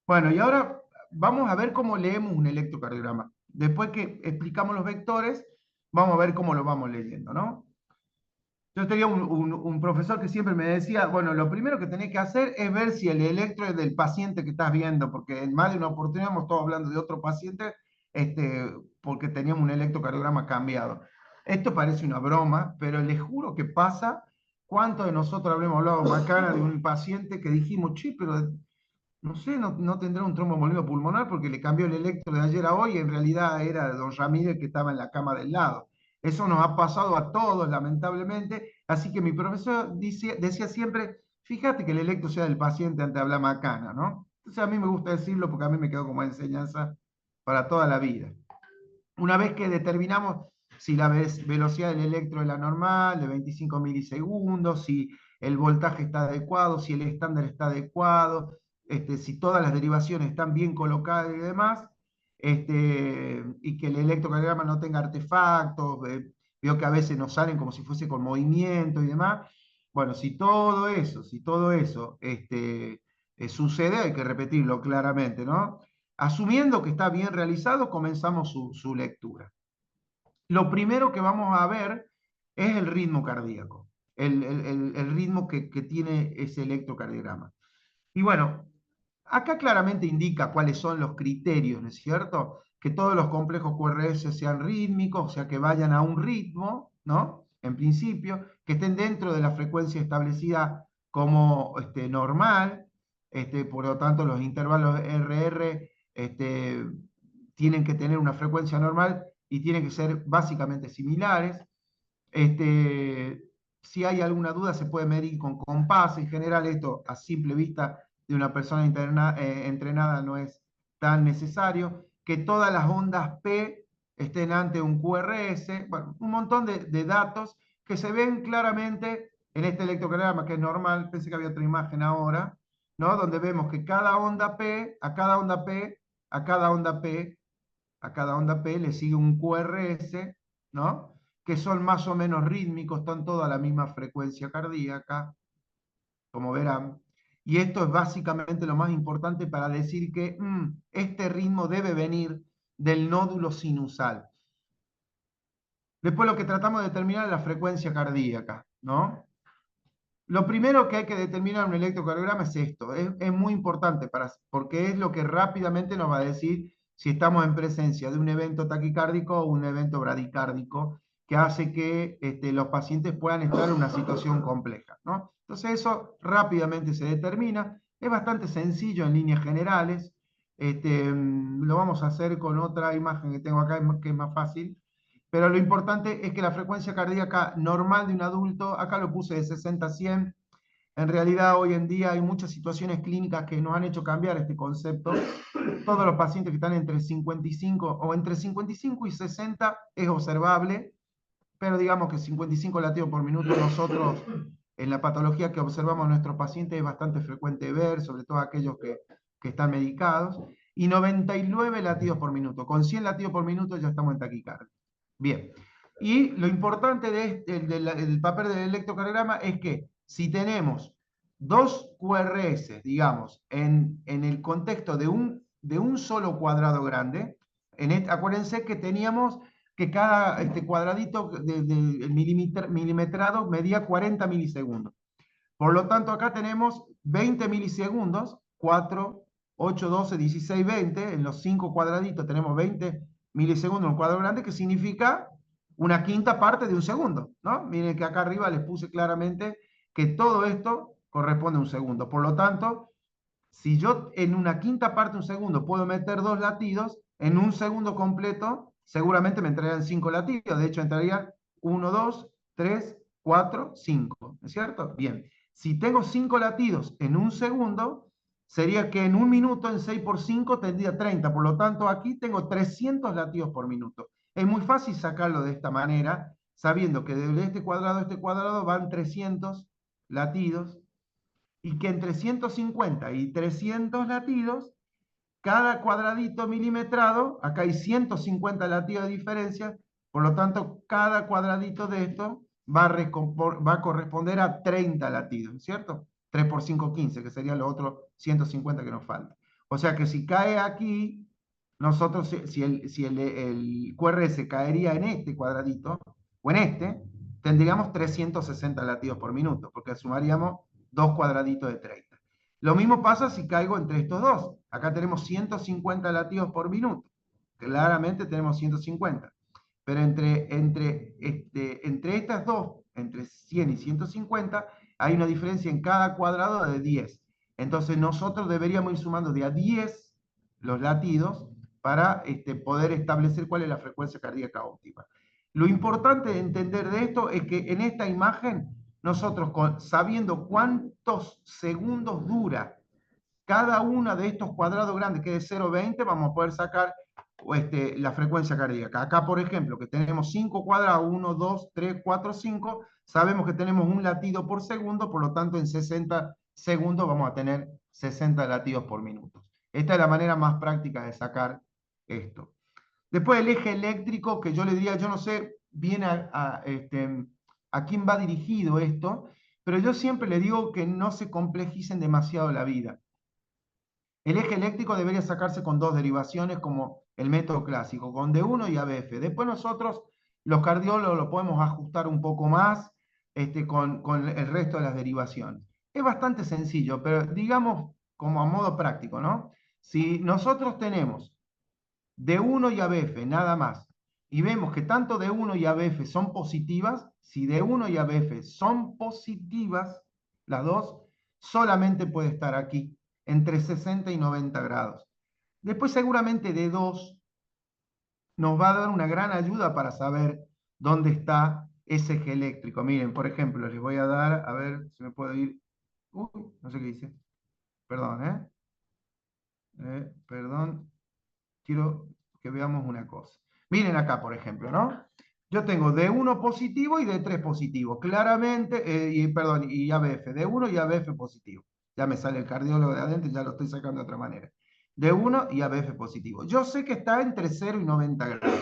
Bueno, y ahora vamos a ver cómo leemos un electrocardiograma. Después que explicamos los vectores, vamos a ver cómo lo vamos leyendo, ¿no? Yo tenía un profesor que siempre me decía, bueno, lo primero que tenés que hacer es ver si el electro es del paciente que estás viendo, porque en más de una oportunidad hemos estado hablando de otro paciente, porque teníamos un electrocardiograma cambiado. Esto parece una broma, pero les juro que pasa. ¿Cuántos de nosotros habremos hablado macana de un paciente que dijimos, che, pero no sé, no tendrá un tromboembolismo pulmonar porque le cambió el electro de ayer a hoy y en realidad era de don Ramírez que estaba en la cama del lado? Eso nos ha pasado a todos, lamentablemente. Así que mi profesor decía siempre, fíjate que el electro sea del paciente antes de hablar macana, ¿no? Entonces a mí me gusta decirlo porque a mí me quedó como enseñanza para toda la vida. Una vez que determinamos si la velocidad del electro es la normal, de 25 milisegundos, si el voltaje está adecuado, si el estándar está adecuado, si todas las derivaciones están bien colocadas y demás, y que el electrocardiograma no tenga artefactos, veo que a veces nos salen como si fuese con movimiento y demás. Bueno, si todo eso sucede, hay que repetirlo claramente, ¿no? Asumiendo que está bien realizado, comenzamos su lectura. Lo primero que vamos a ver es el ritmo cardíaco, el ritmo que tiene ese electrocardiograma. Y bueno, acá claramente indica cuáles son los criterios, ¿no es cierto? Que todos los complejos QRS sean rítmicos, o sea, que vayan a un ritmo, ¿no? En principio, que estén dentro de la frecuencia establecida como normal, por lo tanto los intervalos RR tienen que tener una frecuencia normal y tienen que ser básicamente similares. Si hay alguna duda se puede medir con compás. En general esto a simple vista de una persona entrenada no es tan necesario. Que todas las ondas P estén ante un QRS. Bueno, un montón de datos que se ven claramente en este electrocardiograma que es normal. Pensé que había otra imagen ahora, ¿no? Donde vemos que cada onda P, a cada onda P, a cada onda P, a cada onda P le sigue un QRS, ¿no? Que son más o menos rítmicos, están todos a la misma frecuencia cardíaca, como verán. Y esto es básicamente lo más importante para decir que este ritmo debe venir del nódulo sinusal. Después lo que tratamos de determinar es la frecuencia cardíaca, ¿no? Lo primero que hay que determinar en un electrocardiograma es esto, es muy importante porque es lo que rápidamente nos va a decir si estamos en presencia de un evento taquicárdico o un evento bradicárdico que hace que los pacientes puedan estar en una situación compleja, ¿no? Entonces eso rápidamente se determina, es bastante sencillo en líneas generales, lo vamos a hacer con otra imagen que tengo acá que es más fácil. pero lo importante es que la frecuencia cardíaca normal de un adulto, acá lo puse de 60 a 100, en realidad hoy en día hay muchas situaciones clínicas que nos han hecho cambiar este concepto. Todos los pacientes que están entre 55 o entre 55 y 60 es observable, pero digamos que 55 latidos por minuto nosotros en la patología que observamos en nuestros pacientes es bastante frecuente ver, sobre todo aquellos que están medicados, y 99 latidos por minuto. Con 100 latidos por minuto ya estamos en taquicardia. Bien, y lo importante del papel del electrocardiograma es que si tenemos dos QRS, digamos, en el contexto de un solo cuadrado grande, acuérdense que teníamos que cada cuadradito milimetrado medía 40 milisegundos. Por lo tanto, acá tenemos 20 milisegundos, 4, 8, 12, 16, 20, en los 5 cuadraditos tenemos 20 milisegundos en un cuadro grande, que significa una quinta parte de un segundo, ¿no? Miren que acá arriba les puse claramente que todo esto corresponde a un segundo. Por lo tanto, si yo en una quinta parte de un segundo puedo meter 2 latidos, en un segundo completo seguramente me entrarían 5 latidos. De hecho, entrarían 1, 2, 3, 4, 5. ¿Es cierto? Bien. Si tengo 5 latidos en un segundo, sería que en un minuto, en 6 por 5, tendría 30. Por lo tanto, aquí tengo 300 latidos por minuto. Es muy fácil sacarlo de esta manera, sabiendo que de este cuadrado a este cuadrado van 300 latidos, y que entre 150 y 300 latidos, cada cuadradito milimetrado, acá hay 150 latidos de diferencia, por lo tanto, cada cuadradito de esto va a corresponder a 30 latidos, ¿cierto? 3 por 5, 15, que serían los otros 150 que nos faltan. O sea que si cae aquí, nosotros, si el QRS caería en este cuadradito, o en este, tendríamos 360 latidos por minuto, porque sumaríamos 2 cuadraditos de 30. Lo mismo pasa si caigo entre estos dos. Acá tenemos 150 latidos por minuto. Claramente tenemos 150. Pero entre estas dos, entre 100 y 150, hay una diferencia en cada cuadrado de 10. Entonces nosotros deberíamos ir sumando de a 10 los latidos para poder establecer cuál es la frecuencia cardíaca óptima. Lo importante de entender de esto es que en esta imagen, nosotros sabiendo cuántos segundos dura cada uno de estos cuadrados grandes, que es 0,20, vamos a poder sacar la frecuencia cardíaca. Acá, por ejemplo, que tenemos 5 cuadrados, 1, 2, 3, 4, 5, sabemos que tenemos un latido por segundo, por lo tanto en 60 segundos vamos a tener 60 latidos por minuto. Esta es la manera más práctica de sacar esto. Después el eje eléctrico, que yo le diría, yo no sé bien a quién va dirigido esto, pero yo siempre le digo que no se complejicen demasiado la vida. El eje eléctrico debería sacarse con 2 derivaciones como el método clásico, con D1 y ABF. Después nosotros, los cardiólogos, lo podemos ajustar un poco más con el resto de las derivaciones. Es bastante sencillo, pero digamos como a modo práctico, ¿no? Si nosotros tenemos D1 y ABF, nada más, y vemos que tanto D1 y ABF son positivas, si D1 y ABF son positivas, las dos, solamente puede estar aquí, entre 60 y 90 grados. Después seguramente D2 nos va a dar una gran ayuda para saber dónde está ese eje eléctrico. Miren, por ejemplo, les voy a dar, a ver si me puedo ir. Uy, no sé qué dice. Perdón, perdón. Quiero que veamos una cosa. Miren acá, por ejemplo, ¿no? Yo tengo D1 positivo y D3 positivo. Claramente, y ABF, D1 y ABF positivo. Ya me sale el cardiólogo de adentro y ya lo estoy sacando de otra manera. D1 y ABF positivo. Yo sé que está entre 0 y 90 grados.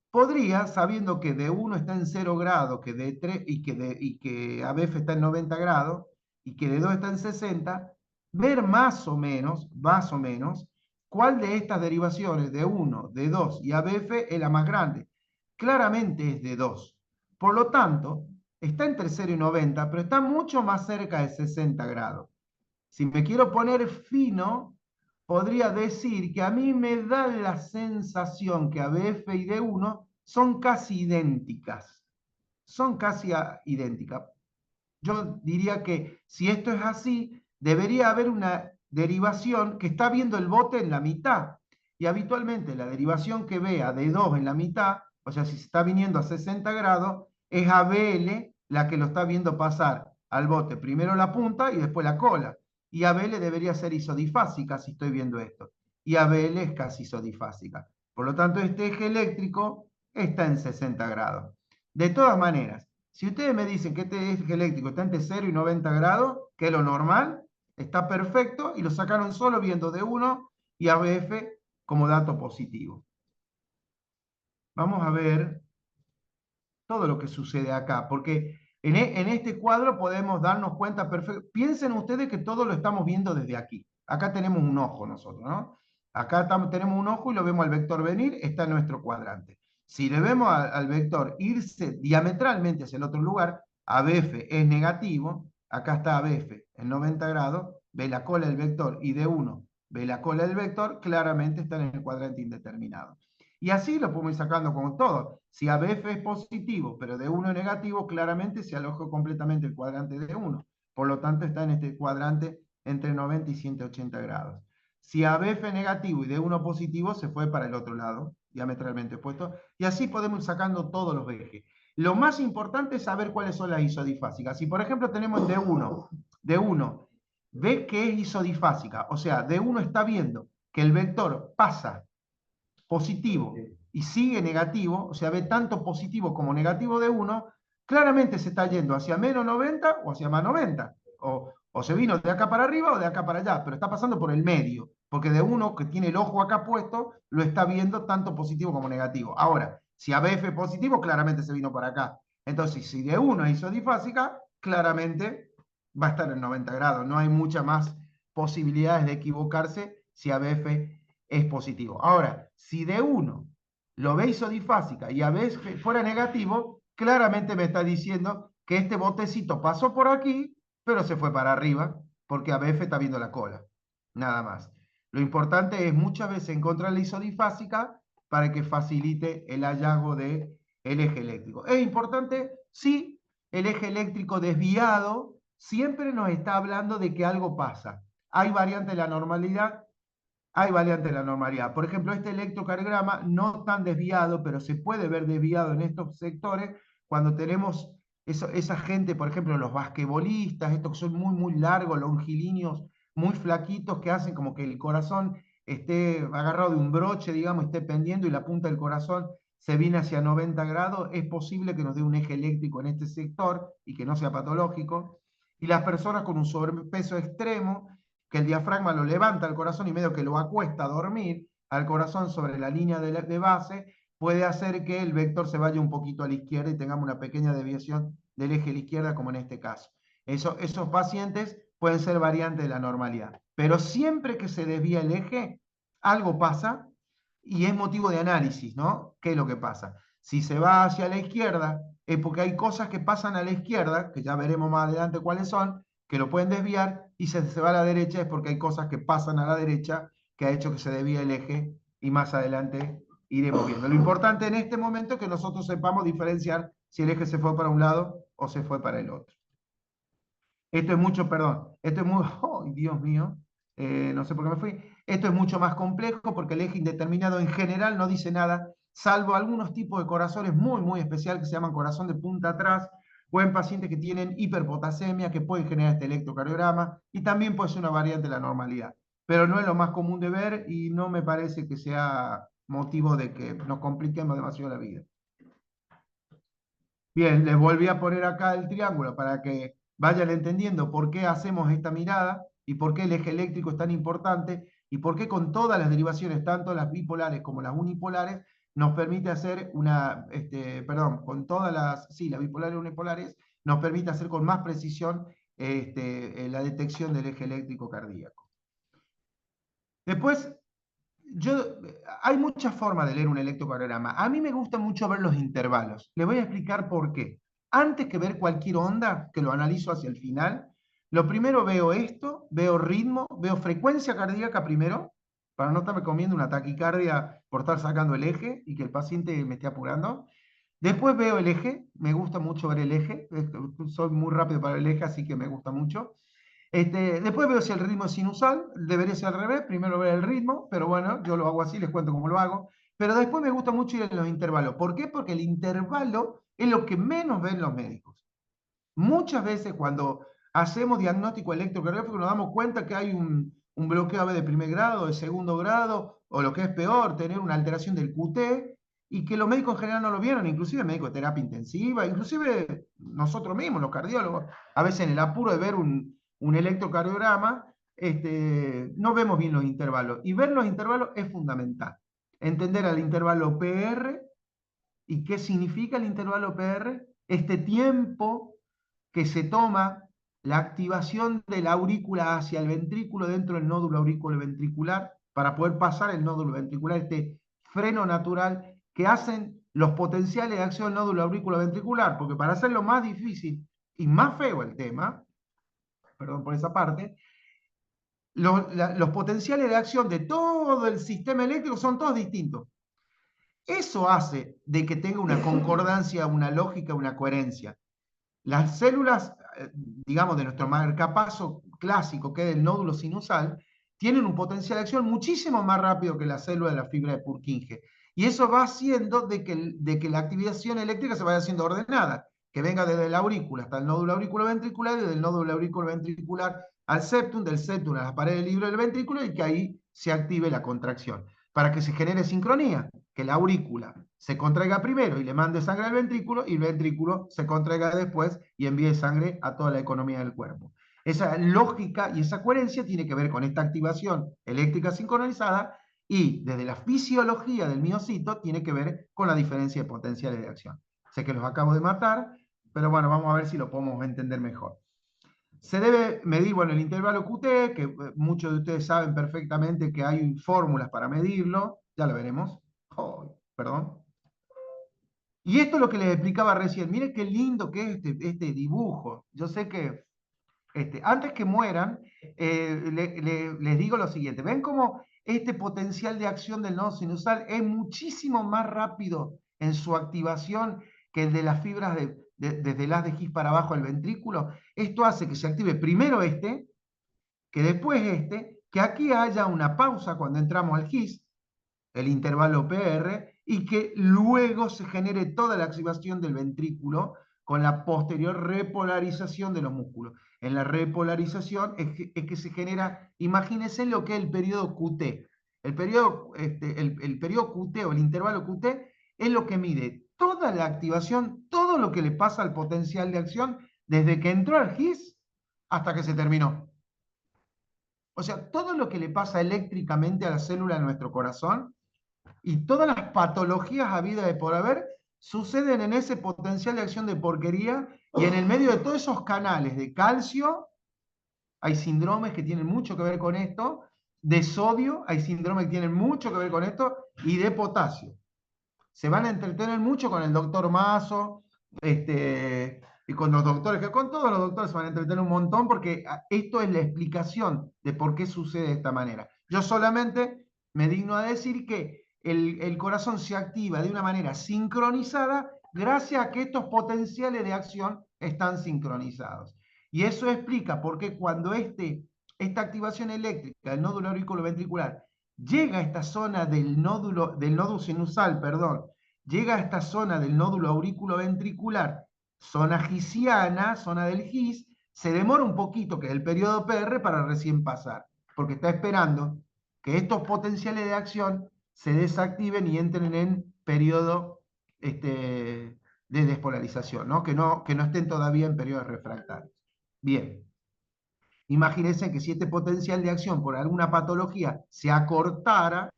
Podría, sabiendo que D1 está en 0 grados, que D3 y que ABF está en 90 grados, y que D2 está en 60, ver más o menos, cuál de estas derivaciones, D1, D2 y ABF, es la más grande. Claramente es D2. Por lo tanto, está entre 0 y 90, pero está mucho más cerca de 60 grados. Si me quiero poner fino, podría decir que a mí me da la sensación que ABF y D1 son casi idénticas. Son casi idénticas. Yo diría que si esto es así, debería haber una derivación que está viendo el bote en la mitad. Y habitualmente la derivación que vea D2 en la mitad, o sea, si se está viniendo a 60 grados, es ABL la que lo está viendo pasar al bote, primero la punta y después la cola. Y ABL debería ser isodifásica si estoy viendo esto. Y ABL es casi isodifásica. Por lo tanto, este eje eléctrico está en 60 grados. De todas maneras, si ustedes me dicen que este eje eléctrico está entre 0 y 90 grados, que es lo normal, está perfecto y lo sacaron solo viendo D1 y ABF como dato positivo. Vamos a ver todo lo que sucede acá, porque en este cuadro podemos darnos cuenta perfecto. Piensen ustedes que todo lo estamos viendo desde aquí. Acá tenemos un ojo nosotros, ¿no? Acá tenemos un ojo y lo vemos al vector venir, está en nuestro cuadrante. Si le vemos al vector irse diametralmente hacia el otro lugar, ABF es negativo, acá está ABF en 90 grados, ve la cola del vector y D1 ve la cola del vector, claramente están en el cuadrante indeterminado. Y así lo podemos ir sacando con todo. Si ABF es positivo, pero D1 es negativo, claramente se alojó completamente el cuadrante D1. Por lo tanto, está en este cuadrante entre 90 y 180 grados. Si ABF es negativo y D1 positivo, se fue para el otro lado, diametralmente opuesto. Y así podemos ir sacando todos los ejes. Lo más importante es saber cuáles son las isodifásicas. Si, por ejemplo, tenemos D1 ve que es isodifásica, o sea, D1 está viendo que el vector pasa positivo y sigue negativo, o sea, ve tanto positivo como negativo de 1, claramente se está yendo hacia menos 90 o hacia más 90. O se vino de acá para arriba o de acá para allá, pero está pasando por el medio, porque de 1 que tiene el ojo acá puesto, lo está viendo tanto positivo como negativo. Ahora, si ABF es positivo, claramente se vino para acá. Entonces, si de 1 es isodifásica, claramente va a estar en 90 grados. No hay muchas más posibilidades de equivocarse si ABF es positivo. Ahora, si D1 lo ve isodifásica y ABF fuera negativo, claramente me está diciendo que este botecito pasó por aquí, pero se fue para arriba, porque ABF está viendo la cola. Nada más. Lo importante es muchas veces encontrar la isodifásica para que facilite el hallazgo del eje eléctrico. Es importante, sí, el eje eléctrico desviado siempre nos está hablando de que algo pasa. Hay variantes de la normalidad, hay variantes de la normalidad. Por ejemplo, este electrocardiograma no tan desviado, pero se puede ver desviado en estos sectores cuando tenemos esa gente, por ejemplo, los basquetbolistas, estos que son muy, muy largos, longilíneos, muy flaquitos, que hacen como que el corazón esté agarrado de un broche, digamos, esté pendiendo y la punta del corazón se viene hacia 90 grados, es posible que nos dé un eje eléctrico en este sector y que no sea patológico. Y las personas con un sobrepeso extremo, que el diafragma lo levanta al corazón y medio que lo acuesta a dormir al corazón sobre la línea de base, puede hacer que el vector se vaya un poquito a la izquierda y tengamos una pequeña desviación del eje a la izquierda, como en este caso. Esos pacientes pueden ser variantes de la normalidad. Pero siempre que se desvía el eje, algo pasa y es motivo de análisis, ¿no? ¿Qué es lo que pasa? Si se va hacia la izquierda, es porque hay cosas que pasan a la izquierda, que ya veremos más adelante cuáles son, que lo pueden desviar, y si se va a la derecha es porque hay cosas que pasan a la derecha que ha hecho que se desvíe el eje, y más adelante iremos viendo. Lo importante en este momento es que nosotros sepamos diferenciar si el eje se fue para un lado o se fue para el otro. Esto es mucho, perdón, esto es muy, oh, Dios mío, no sé por qué me fui. Esto es mucho más complejo porque el eje indeterminado en general no dice nada, salvo algunos tipos de corazones muy, muy especiales que se llaman corazón de punta atrás, o en pacientes que tienen hiperpotasemia, que pueden generar este electrocardiograma, y también puede ser una variante de la normalidad. Pero no es lo más común de ver y no me parece que sea motivo de que nos compliquemos demasiado la vida. Bien, les volví a poner acá el triángulo para que vayan entendiendo por qué hacemos esta mirada y por qué el eje eléctrico es tan importante y por qué con todas las derivaciones, tanto las bipolares como las unipolares, nos permite hacer con todas las bipolares y unipolares, nos permite hacer con más precisión la detección del eje eléctrico cardíaco. Después, hay muchas formas de leer un electrocardiograma. A mí me gusta mucho ver los intervalos. Les voy a explicar por qué. Antes que ver cualquier onda, que lo analizo hacia el final, lo primero veo esto, veo ritmo, veo frecuencia cardíaca primero, para no estarme comiendo una taquicardia por estar sacando el eje y que el paciente me esté apurando. Después veo el eje, me gusta mucho ver el eje, soy muy rápido para el eje, así que me gusta mucho. Después veo si el ritmo es sinusal, debería ser al revés, primero ver el ritmo, pero bueno, yo lo hago así, les cuento cómo lo hago. Pero después me gusta mucho ir en los intervalos. ¿Por qué? Porque el intervalo es lo que menos ven los médicos. Muchas veces cuando hacemos diagnóstico electrocardiográfico nos damos cuenta que hay un bloqueo AB de primer grado, de segundo grado, o lo que es peor, tener una alteración del QT, y que los médicos en general no lo vieron, inclusive médicos de terapia intensiva, inclusive nosotros mismos, los cardiólogos, a veces en el apuro de ver un electrocardiograma, no vemos bien los intervalos. Y ver los intervalos es fundamental. Entender el intervalo PR y qué significa el intervalo PR, este tiempo que se toma la activación de la aurícula hacia el ventrículo dentro del nódulo auriculoventricular para poder pasar el nódulo ventricular, este freno natural que hacen los potenciales de acción del nódulo auriculoventricular, porque para hacerlo más difícil y más feo el tema, perdón por esa parte, los potenciales de acción de todo el sistema eléctrico son todos distintos. Eso hace de que tenga una concordancia, una lógica, una coherencia. Las células, digamos, de nuestro marcapaso clásico, que es el nódulo sinusal, tienen un potencial de acción muchísimo más rápido que la célula de la fibra de Purkinje. Y eso va haciendo de que la activación eléctrica se vaya haciendo ordenada, que venga desde la aurícula hasta el nódulo auriculoventricular, y desde el nódulo auriculoventricular al septum, del septum a las paredes libres del ventrículo, y que ahí se active la contracción, para que se genere sincronía, que la aurícula se contraiga primero y le mande sangre al ventrículo, y el ventrículo se contraiga después y envíe sangre a toda la economía del cuerpo. Esa lógica y esa coherencia tiene que ver con esta activación eléctrica sincronizada, y desde la fisiología del miocito tiene que ver con la diferencia de potenciales de acción. Sé que los acabo de matar, pero bueno, vamos a ver si lo podemos entender mejor. Se debe medir, bueno, el intervalo QT, que muchos de ustedes saben perfectamente que hay fórmulas para medirlo, ya lo veremos. Oh, perdón. Y esto es lo que les explicaba recién. Miren qué lindo que es este dibujo. Yo sé que antes que mueran, les digo lo siguiente. ¿Ven cómo este potencial de acción del nodo sinusal es muchísimo más rápido en su activación que el de las fibras desde el haz de His para abajo al ventrículo? Esto hace que se active primero que después que aquí haya una pausa cuando entramos al His, el intervalo PR, y que luego se genere toda la activación del ventrículo con la posterior repolarización de los músculos. En la repolarización es que se genera, imagínense lo que es el periodo QT. El periodo QT o el intervalo QT es lo que mide toda la activación, todo lo que le pasa al potencial de acción desde que entró al His hasta que se terminó. O sea, todo lo que le pasa eléctricamente a la célula de nuestro corazón y todas las patologías habidas y por haber suceden en ese potencial de acción de porquería, y en el medio de todos esos canales de calcio hay síndromes que tienen mucho que ver con esto, de sodio hay síndromes que tienen mucho que ver con esto, y de potasio. Se van a entretener mucho con el doctor Mazo, y con los doctores, que con todos los doctores se van a entretener un montón, porque esto es la explicación de por qué sucede de esta manera. Yo solamente me digno a decir que el corazón se activa de una manera sincronizada gracias a que estos potenciales de acción están sincronizados. Y eso explica por qué cuando esta activación eléctrica del nódulo auriculoventricular llega a esta zona del nódulo sinusal, perdón, llega a esta zona del nódulo auriculoventricular, zona gisiana, zona del His, se demora un poquito, que es el periodo PR, para recién pasar, porque está esperando que estos potenciales de acción se desactiven y entren en periodo de despolarización, ¿no? Que no estén todavía en periodos refractarios. Bien. Imagínense que si este potencial de acción por alguna patología se acortara,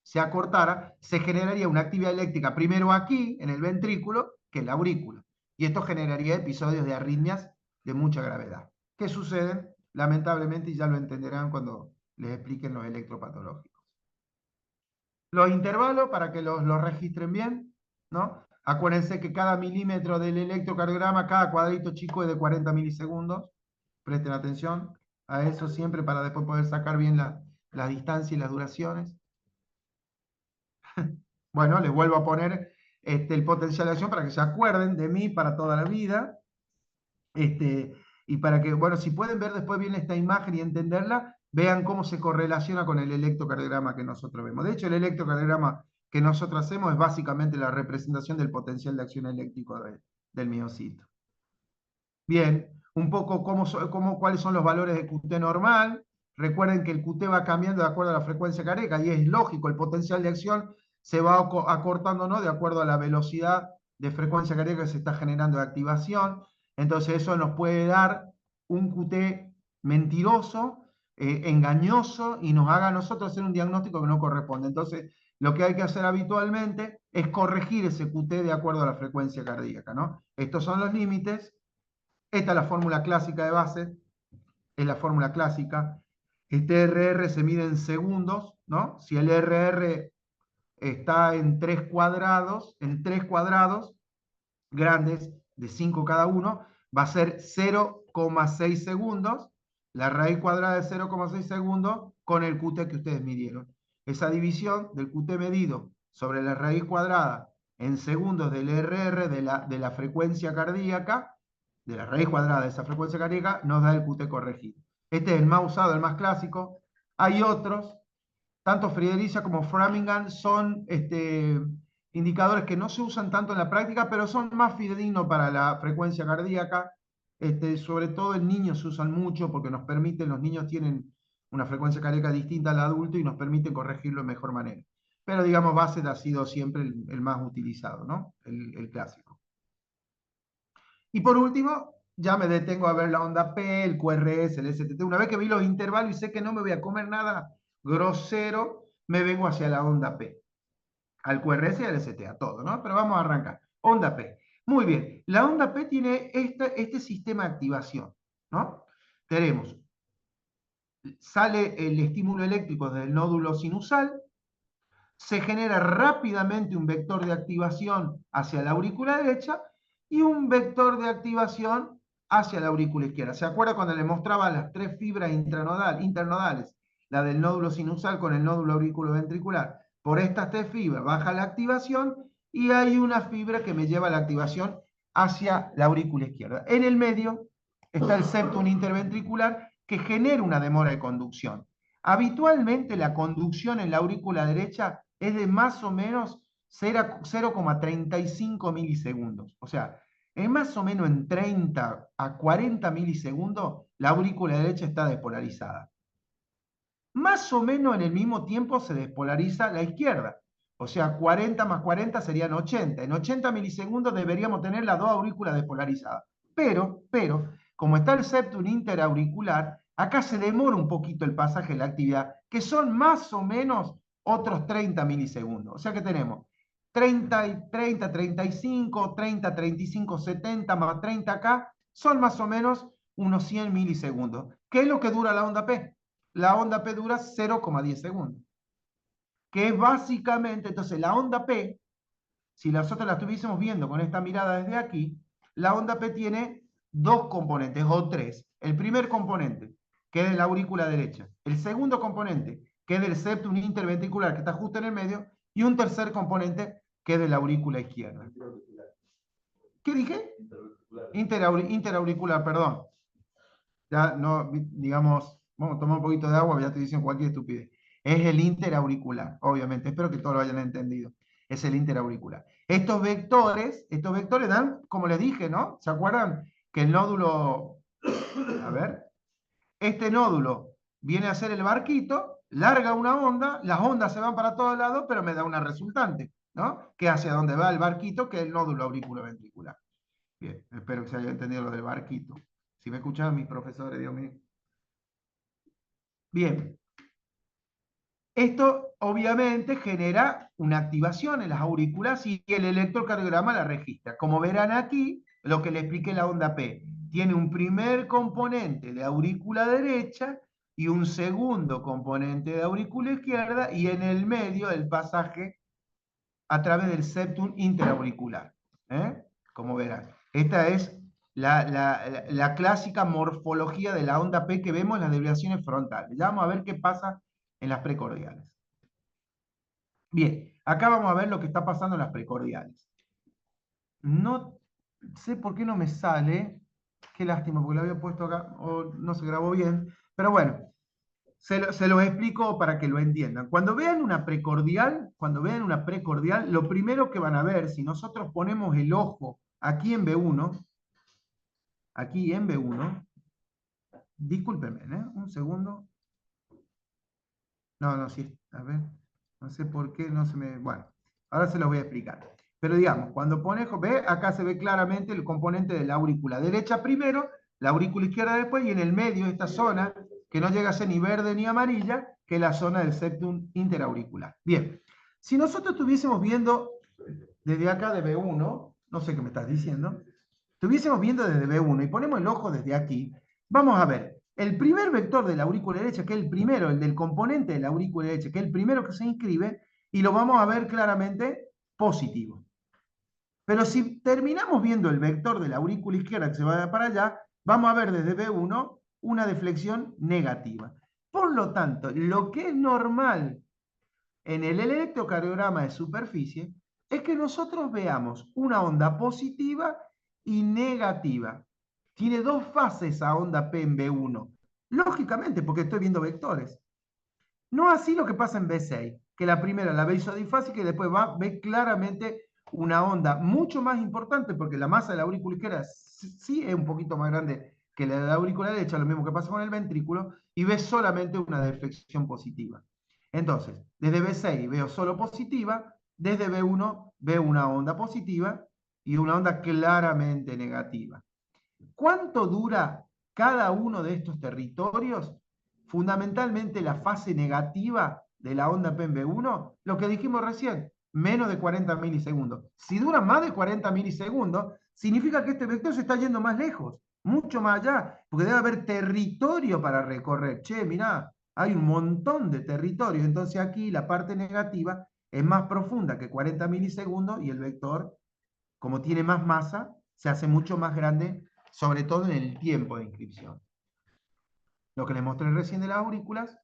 se generaría una actividad eléctrica primero aquí, en el ventrículo, que en la aurícula. Y esto generaría episodios de arritmias de mucha gravedad, que suceden, lamentablemente, y ya lo entenderán cuando les expliquen los electropatológicos. Los intervalos, para que los registren bien, ¿no? Acuérdense que cada milímetro del electrocardiograma, cada cuadrito chico es de 40 milisegundos. Presten atención a eso siempre para después poder sacar bien la distancia y las duraciones. Bueno, les vuelvo a poner el potencial de acción para que se acuerden de mí para toda la vida. Y para que, bueno, si pueden ver después bien esta imagen y entenderla, vean cómo se correlaciona con el electrocardiograma que nosotros vemos. De hecho, el electrocardiograma que nosotros hacemos es básicamente la representación del potencial de acción eléctrico del miocito. Bien, un poco cuáles son los valores de QT normal. Recuerden que el QT va cambiando de acuerdo a la frecuencia cardíaca y es lógico, el potencial de acción se va acortando, ¿no?, de acuerdo a la velocidad de frecuencia cardíaca que se está generando de activación. Entonces eso nos puede dar un QT mentiroso, engañoso, y nos haga a nosotros hacer un diagnóstico que no corresponde. Entonces lo que hay que hacer habitualmente es corregir ese QT de acuerdo a la frecuencia cardíaca, ¿no? Estos son los límites. Esta es la fórmula clásica de base, es la fórmula clásica. Este RR se mide en segundos, ¿no? Si el RR está en 3 cuadrados grandes, de 5 cada uno, va a ser 0,6 segundos, la raíz cuadrada de 0,6 segundos con el QT que ustedes midieron. Esa división del QT medido sobre la raíz cuadrada en segundos del RR de la frecuencia cardíaca, de la raíz cuadrada de esa frecuencia cardíaca, nos da el QT corregido. Este es el más usado, el más clásico. Hay otros, tanto Friedrichs como Framingham son indicadores que no se usan tanto en la práctica, pero son más fidedignos para la frecuencia cardíaca. Sobre todo en niños se usan mucho porque nos permiten, los niños tienen una frecuencia cardíaca distinta al adulto y nos permiten corregirlo de mejor manera. Pero digamos, Bassett ha sido siempre el más utilizado, ¿no? El clásico. Y por último, ya me detengo a ver la onda P, el QRS, el STT. Una vez que vi los intervalos y sé que no me voy a comer nada grosero, me vengo hacia la onda P. Al QRS y al ST, a todo, ¿no? Pero vamos a arrancar. Onda P. Muy bien. La onda P tiene este sistema de activación, ¿no? Tenemos, sale el estímulo eléctrico desde el nódulo sinusal, se genera rápidamente un vector de activación hacia la aurícula derecha y un vector de activación hacia la aurícula izquierda. ¿Se acuerda cuando le mostraba las 3 fibras internodales? La del nódulo sinusal con el nódulo auriculoventricular. Por estas 3 fibras baja la activación y hay una fibra que me lleva a la activación hacia la aurícula izquierda. En el medio está el septum interventricular que genera una demora de conducción. Habitualmente la conducción en la aurícula derecha es de más o menos 0,35 milisegundos. O sea, es más o menos en 30 a 40 milisegundos la aurícula derecha está despolarizada. Más o menos en el mismo tiempo se despolariza la izquierda. O sea, 40 más 40 serían 80. En 80 milisegundos deberíamos tener las dos aurículas despolarizadas. Pero, como está el septum interauricular, acá se demora un poquito el pasaje de la actividad, que son más o menos otros 30 milisegundos. O sea que tenemos 30, 30, 35, 30, 35, 70 más 30 acá, son más o menos unos 100 milisegundos. ¿Qué es lo que dura la onda P? La onda P dura 0,10 segundos. Que es básicamente, entonces la onda P, si nosotros la estuviésemos viendo con esta mirada desde aquí, la onda P tiene 2 componentes, o 3. El primer componente, que es de la aurícula derecha. El segundo componente, que es del septum interventricular, que está justo en el medio. Y un tercer componente, que es de la aurícula izquierda. ¿Qué dije? Interauricular, perdón. Ya no, digamos, vamos a tomar un poquito de agua, ya estoy diciendo cualquier estupidez. Es el interauricular, obviamente. Espero que todos lo hayan entendido. Es el interauricular. Estos vectores dan, como les dije, ¿no? ¿Se acuerdan? Que el nódulo, a ver, este nódulo viene a ser el barquito, larga una onda, las ondas se van para todos lados, pero me da una resultante, ¿no? Que hacia donde va el barquito, que es el nódulo auriculoventricular. Bien, espero que se haya entendido lo del barquito. Si me escuchan mis profesores, Dios mío. Bien. Esto obviamente genera una activación en las aurículas y el electrocardiograma la registra. Como verán aquí, lo que le expliqué la onda P, tiene un primer componente de aurícula derecha y un segundo componente de aurícula izquierda y en el medio el pasaje a través del septum interauricular. Como verán. Esta es la clásica morfología de la onda P que vemos en las deviaciones frontales. Ya vamos a ver qué pasa en las precordiales. Bien, acá vamos a ver lo que está pasando en las precordiales. No sé por qué no me sale. Qué lástima, porque lo había puesto acá, o no se grabó bien. Pero bueno, se los explico para que lo entiendan. Cuando vean una precordial, lo primero que van a ver, si nosotros ponemos el ojo aquí en B1, discúlpenme, un segundo. No, sí, a ver, no sé por qué, no se me... Bueno, ahora se los voy a explicar. Pero digamos, cuando pones, ve, acá se ve claramente el componente de la aurícula derecha primero, la aurícula izquierda después, y en el medio esta zona, que no llega a ser ni verde ni amarilla, que es la zona del septum interauricular. Bien, si nosotros estuviésemos viendo desde acá de B1, no sé qué me estás diciendo, estuviésemos viendo desde B1 y ponemos el ojo desde aquí, vamos a ver el primer vector de la aurícula derecha, que es el primero, el del componente de la aurícula derecha, que es el primero que se inscribe, y lo vamos a ver claramente positivo. Pero si terminamos viendo el vector de la aurícula izquierda que se va para allá, vamos a ver desde B1 una deflexión negativa. Por lo tanto, lo que es normal en el electrocardiograma de superficie es que nosotros veamos una onda positiva y negativa. Tiene dos fases esa onda P en B1. Lógicamente, porque estoy viendo vectores. No así lo que pasa en B6, que la primera la ve isodifásica y después ve claramente una onda mucho más importante, porque la masa de la aurícula izquierda sí es un poquito más grande que la de la aurícula derecha, lo mismo que pasa con el ventrículo, y ve solamente una deflexión positiva. Entonces, desde B6 veo solo positiva, desde B1 veo una onda positiva y una onda claramente negativa. ¿Cuánto dura cada uno de estos territorios? Fundamentalmente la fase negativa de la onda PEN-B1, lo que dijimos recién, menos de 40 milisegundos. Si dura más de 40 milisegundos, significa que este vector se está yendo más lejos, mucho más allá, porque debe haber territorio para recorrer. Che, mirá, hay un montón de territorios, entonces aquí la parte negativa es más profunda que 40 milisegundos y el vector, como tiene más masa, se hace mucho más grande, sobre todo en el tiempo de inscripción. Lo que les mostré recién de las aurículas,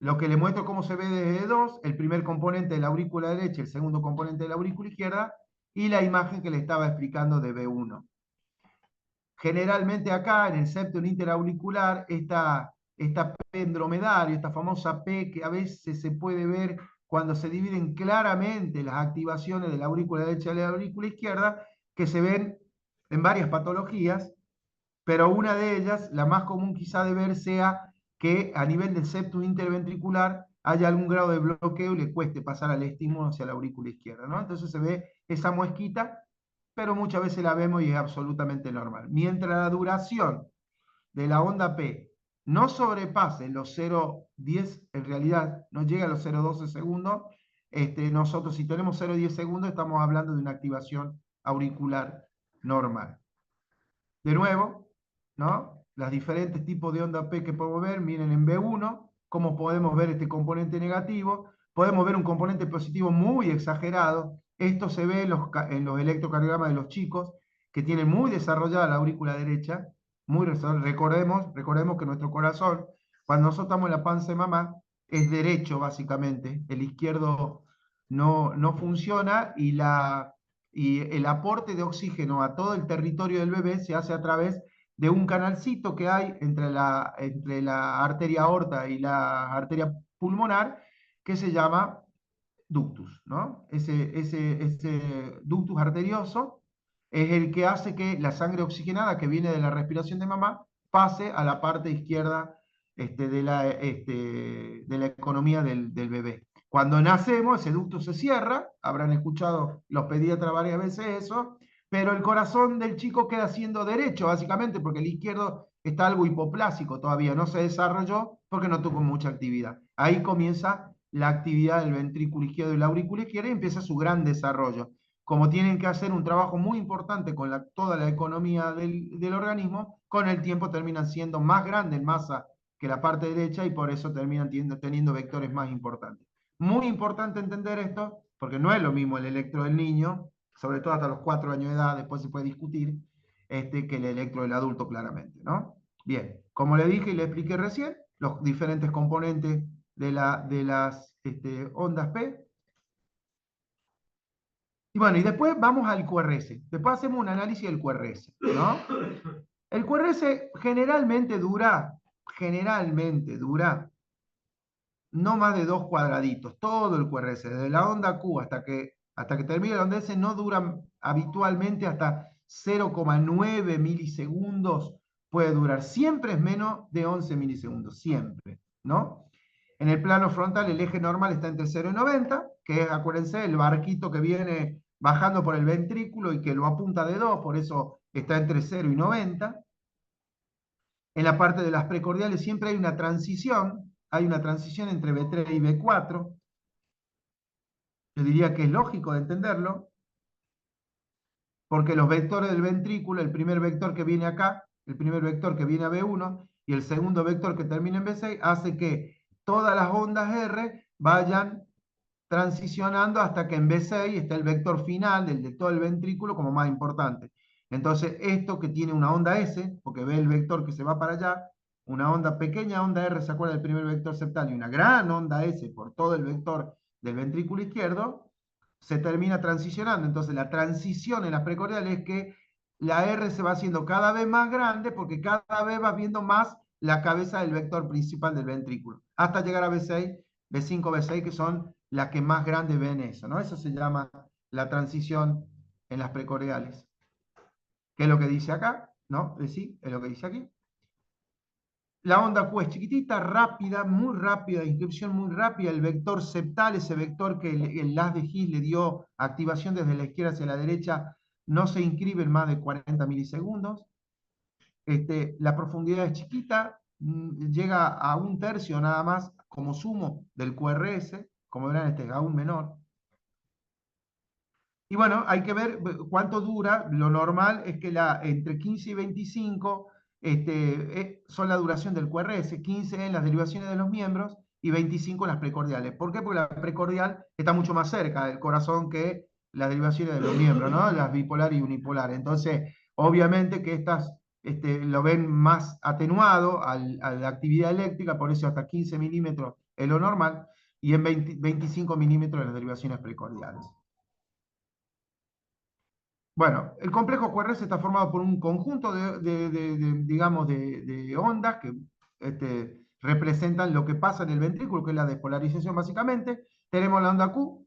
lo que les muestro cómo se ve desde 2, el primer componente de la aurícula derecha, el segundo componente de la aurícula izquierda, y la imagen que les estaba explicando de B1. Generalmente acá, en el septum interauricular, esta P dromedario, esta famosa P que a veces se puede ver cuando se dividen claramente las activaciones de la aurícula derecha y la aurícula izquierda, que se ven en varias patologías, pero una de ellas, la más común quizá de ver, sea que a nivel del septum interventricular haya algún grado de bloqueo y le cueste pasar al estímulo hacia la aurícula izquierda, ¿no? Entonces se ve esa muesquita, pero muchas veces la vemos y es absolutamente normal. Mientras la duración de la onda P no sobrepase los 0,10, en realidad no llega a los 0,12 segundos, nosotros si tenemos 0,10 segundos estamos hablando de una activación auricular normal. De nuevo, ¿no? Los diferentes tipos de onda P que podemos ver, miren en B1, cómo podemos ver este componente negativo, podemos ver un componente positivo muy exagerado, esto se ve en los electrocardiogramas de los chicos, que tienen muy desarrollada la aurícula derecha, recordemos que nuestro corazón, cuando nosotros estamos en la panza de mamá, es derecho básicamente, el izquierdo no funciona y el aporte de oxígeno a todo el territorio del bebé se hace a través de un canalcito que hay entre la arteria aorta y la arteria pulmonar, que se llama ductus, ¿no? Ese ductus arterioso es el que hace que la sangre oxigenada que viene de la respiración de mamá pase a la parte izquierda de la economía del bebé. Cuando nacemos, ese ducto se cierra, habrán escuchado los pediatras varias veces eso, pero el corazón del chico queda siendo derecho, básicamente, porque el izquierdo está algo hipoplásico todavía, no se desarrolló porque no tuvo mucha actividad. Ahí comienza la actividad del ventrículo izquierdo y la aurícula izquierda y empieza su gran desarrollo. Como tienen que hacer un trabajo muy importante con toda la economía del organismo, con el tiempo terminan siendo más grandes en masa que la parte derecha y por eso terminan teniendo vectores más importantes. Muy importante entender esto, porque no es lo mismo el electro del niño, sobre todo hasta los 4 años de edad, después se puede discutir, que el electro del adulto claramente, ¿no? Bien, como le dije y le expliqué recién, los diferentes componentes de las ondas P. Y bueno, y después vamos al QRS. Después hacemos un análisis del QRS, ¿no? El QRS generalmente dura generalmente dura no más de 2 cuadraditos, todo el QRS, desde la onda Q hasta que termine la onda S, no dura habitualmente hasta 0,9 milisegundos, puede durar. Siempre es menos de 11 milisegundos, siempre, ¿no? En el plano frontal el eje normal está entre 0 y 90, que es, acuérdense, el barquito que viene bajando por el ventrículo y que lo apunta de 2, por eso está entre 0 y 90. En la parte de las precordiales siempre hay una transición entre B3 y B4. Yo diría que es lógico de entenderlo, porque los vectores del ventrículo, el primer vector que viene acá, el primer vector que viene a B1 y el segundo vector que termina en B6, hace que todas las ondas R vayan transicionando hasta que en B6 está el vector final de todo el ventrículo como más importante. Entonces, esto que tiene una onda S, porque ve el vector que se va para allá, una onda pequeña, onda R, ¿se acuerda del primer vector septal? Y una gran onda S por todo el vector del ventrículo izquierdo, se termina transicionando. Entonces, la transición en las precordiales es que la R se va haciendo cada vez más grande porque cada vez va viendo más la cabeza del vector principal del ventrículo, hasta llegar a B6, B5, B6, que son las que más grandes ven eso, ¿no? Eso se llama la transición en las precordiales. ¿Qué es lo que dice acá? ¿No? Sí, es lo que dice aquí. La onda Q es chiquitita, rápida, muy rápida, de inscripción muy rápida. El vector septal, ese vector que el haz de Higgs le dio activación desde la izquierda hacia la derecha, no se inscribe en más de 40 milisegundos. La profundidad es chiquita, llega a 1/3 nada más como sumo del QRS, como verán, este es aún menor. Y bueno, hay que ver cuánto dura. Lo normal es que entre 15 y 25 son la duración del QRS, 15 en las derivaciones de los miembros y 25 en las precordiales. ¿Por qué? Porque la precordial está mucho más cerca del corazón que las derivaciones de los miembros, ¿no? Las bipolar y unipolar. Entonces, obviamente que estas lo ven más atenuado a la actividad eléctrica, por eso hasta 15 milímetros es lo normal, y en 25 milímetros en las derivaciones precordiales. Bueno, el complejo QRS está formado por un conjunto digamos, de ondas que representan lo que pasa en el ventrículo, que es la despolarización básicamente. Tenemos la onda Q.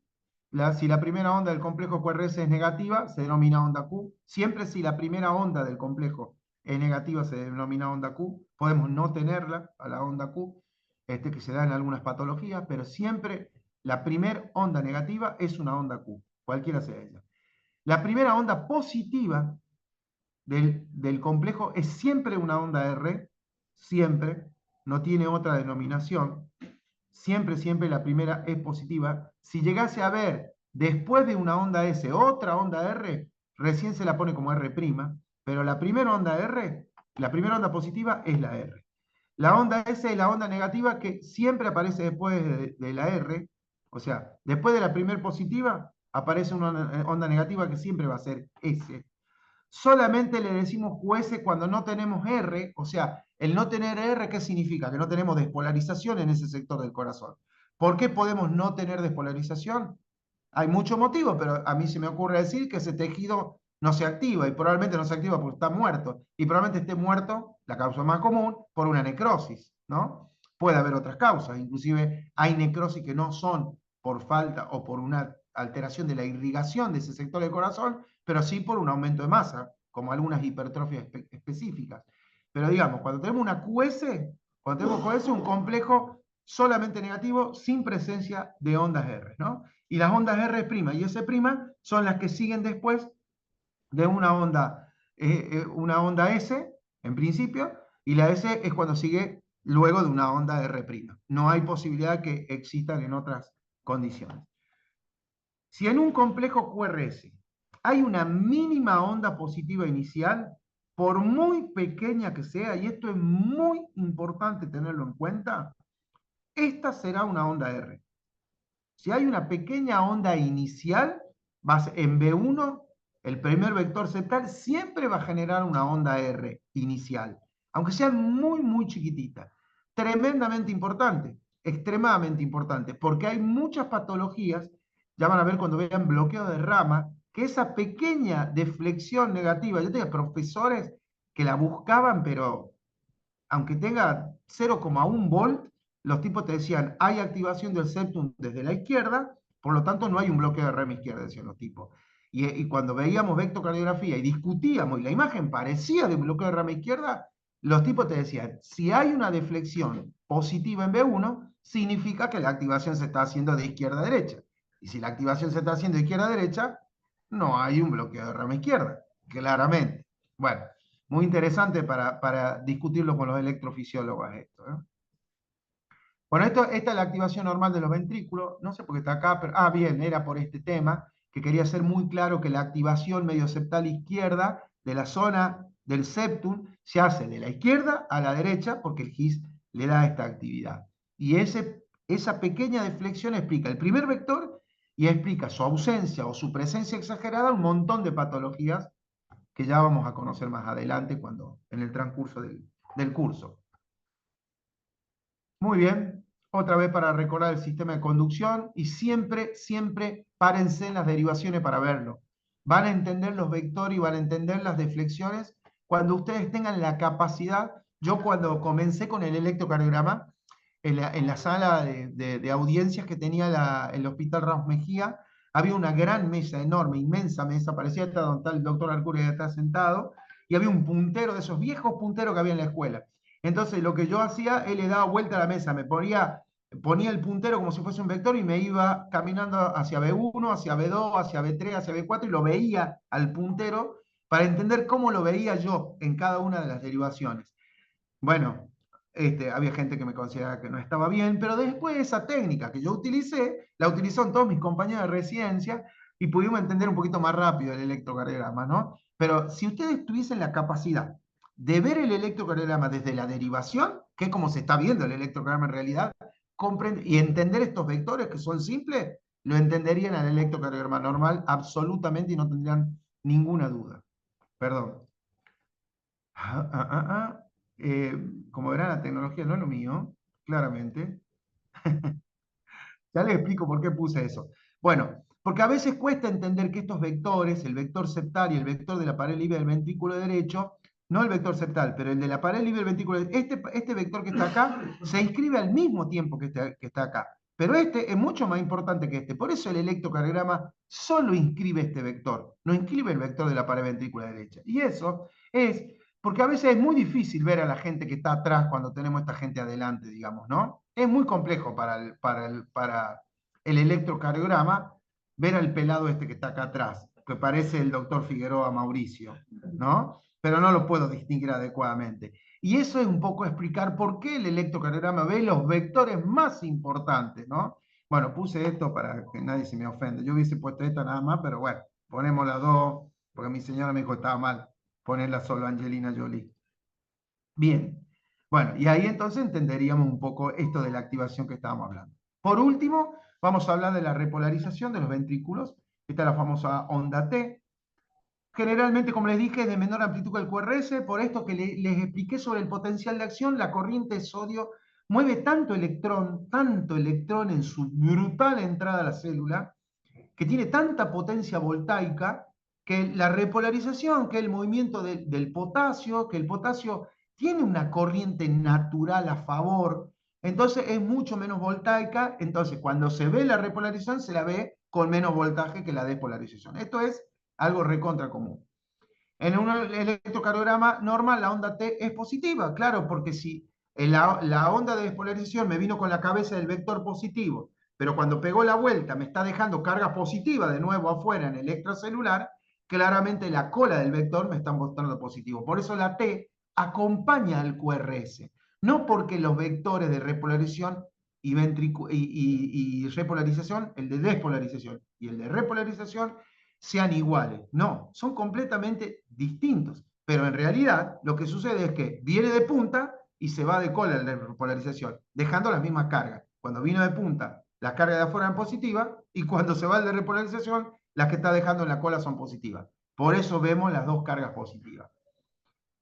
Si la primera onda del complejo QRS es negativa, se denomina onda Q. Siempre si la primera onda del complejo es negativa, se denomina onda Q. Podemos no tenerla a la onda Q, que se da en algunas patologías, pero siempre la primera onda negativa es una onda Q, cualquiera sea ella. La primera onda positiva del complejo es siempre una onda R, siempre, no tiene otra denominación, siempre, siempre la primera es positiva. Si llegase a ver después de una onda S otra onda R, recién se la pone como R', pero la primera onda R, la primera onda positiva es la R. La onda S es la onda negativa que siempre aparece después de la R, o sea, después de la primera positiva aparece una onda negativa que siempre va a ser S. Solamente le decimos QS cuando no tenemos R, o sea, el no tener R, ¿qué significa? Que no tenemos despolarización en ese sector del corazón. ¿Por qué podemos no tener despolarización? Hay muchos motivos, pero a mí se me ocurre decir que ese tejido no se activa, y probablemente no se activa porque está muerto, y probablemente esté muerto, la causa más común, por una necrosis, ¿no? Puede haber otras causas, inclusive hay necrosis que no son por falta o por una alteración de la irrigación de ese sector del corazón, pero sí por un aumento de masa, como algunas hipertrofias específicas. Pero digamos, cuando tenemos una QS, cuando tenemos QS, un complejo solamente negativo, sin presencia de ondas R, ¿no? Y las ondas R' y S' son las que siguen después de una onda S, en principio, y la S es cuando sigue luego de una onda R'. No hay posibilidad que existan en otras condiciones. Si en un complejo QRS hay una mínima onda positiva inicial, por muy pequeña que sea, y esto es muy importante tenerlo en cuenta, esta será una onda R. Si hay una pequeña onda inicial, en B1, el primer vector septal siempre va a generar una onda R inicial, aunque sea muy, muy chiquitita. Tremendamente importante, extremadamente importante, porque hay muchas patologías, ya van a ver cuando vean bloqueo de rama, que esa pequeña deflexión negativa, yo tenía profesores que la buscaban, pero aunque tenga 0,1 volt, los tipos te decían, hay activación del septum desde la izquierda, por lo tanto no hay un bloqueo de rama izquierda, decían los tipos. Y cuando veíamos vectocardiografía y discutíamos, y la imagen parecía de un bloqueo de rama izquierda, los tipos te decían, si hay una deflexión positiva en B1, significa que la activación se está haciendo de izquierda a derecha. Y si la activación se está haciendo de izquierda a derecha, no hay un bloqueo de rama izquierda, claramente. Bueno, muy interesante para discutirlo con los electrofisiólogos esto, ¿eh? Bueno, esta es la activación normal de los ventrículos. No sé por qué está acá, pero... Ah, bien, era por este tema, que quería ser muy claro que la activación medioseptal izquierda de la zona del septum se hace de la izquierda a la derecha porque el GIS le da esta actividad. Y esa pequeña deflexión explica el primer vector y explica su ausencia o su presencia exagerada en un montón de patologías que ya vamos a conocer más adelante en el transcurso del curso. Muy bien, otra vez para recordar el sistema de conducción y siempre, siempre párense en las derivaciones para verlo. Van a entender los vectores y van a entender las deflexiones cuando ustedes tengan la capacidad. Yo cuando comencé con el electrocardiograma, en la sala de audiencias que tenía el Hospital Ramos Mejía, había una gran mesa, enorme, inmensa mesa, parecía hasta donde está el doctor Arcuri está sentado, y había un puntero de esos viejos punteros que había en la escuela. Entonces lo que yo hacía, él le daba vuelta a la mesa, ponía el puntero como si fuese un vector y me iba caminando hacia B1, hacia B2, hacia B3, hacia B4 y lo veía al puntero para entender cómo lo veía yo en cada una de las derivaciones. Bueno, había gente que me consideraba que no estaba bien, pero después esa técnica que yo utilicé, la utilizaron todos mis compañeros de residencia y pudimos entender un poquito más rápido el electrocardiograma, ¿no? Pero si ustedes tuviesen la capacidad de ver el electrocardiograma desde la derivación, que es como se está viendo el electrocardiograma en realidad, y entender estos vectores que son simples, lo entenderían al electrocardiograma normal absolutamente y no tendrían ninguna duda. Perdón. Como verán, la tecnología no es lo mío, claramente. Ya les explico por qué puse eso. Bueno, porque a veces cuesta entender que estos vectores, el vector septal y el vector de la pared libre del ventrículo derecho, no el vector septal, pero el de la pared libre del ventrículo derecho, este vector que está acá se inscribe al mismo tiempo que está acá. Pero este es mucho más importante que este. Por eso el electrocardiograma solo inscribe este vector, no inscribe el vector de la pared ventrícula derecha. Y eso es porque a veces es muy difícil ver a la gente que está atrás cuando tenemos esta gente adelante, digamos, ¿no? Es muy complejo para el electrocardiograma ver al pelado este que está acá atrás, que parece el doctor Figueroa Mauricio, ¿no? Pero no lo puedo distinguir adecuadamente. Y eso es un poco explicar por qué el electrocardiograma ve los vectores más importantes, ¿no? Bueno, puse esto para que nadie se me ofenda. Yo hubiese puesto esta nada más, pero bueno, ponemos las dos, porque mi señora me dijo que estaba mal ponerla solo Angelina Jolie. Bien, bueno, y ahí entonces entenderíamos un poco esto de la activación que estábamos hablando. Por último, vamos a hablar de la repolarización de los ventrículos. Esta es la famosa onda T. Generalmente, como les dije, es de menor amplitud que el QRS, por esto que les expliqué sobre el potencial de acción, la corriente de sodio mueve tanto electrón en su brutal entrada a la célula, que tiene tanta potencia voltaica, que la repolarización, que es el movimiento del potasio, que el potasio tiene una corriente natural a favor, entonces es mucho menos voltaica, entonces cuando se ve la repolarización se la ve con menos voltaje que la despolarización. Esto es algo recontra común. En un electrocardiograma normal la onda T es positiva, claro, porque si la onda de despolarización me vino con la cabeza del vector positivo, pero cuando pegó la vuelta me está dejando carga positiva de nuevo afuera en el extracelular, claramente la cola del vector me está mostrando positivo. Por eso la T acompaña al QRS, no porque los vectores de repolarización y repolarización, el de despolarización y el de repolarización, sean iguales. No, son completamente distintos. Pero en realidad lo que sucede es que viene de punta y se va de cola la repolarización, dejando las mismas cargas. Cuando vino de punta, las cargas de afuera eran positivas y cuando se va el de repolarización, las que está dejando en la cola son positivas. Por eso vemos las dos cargas positivas.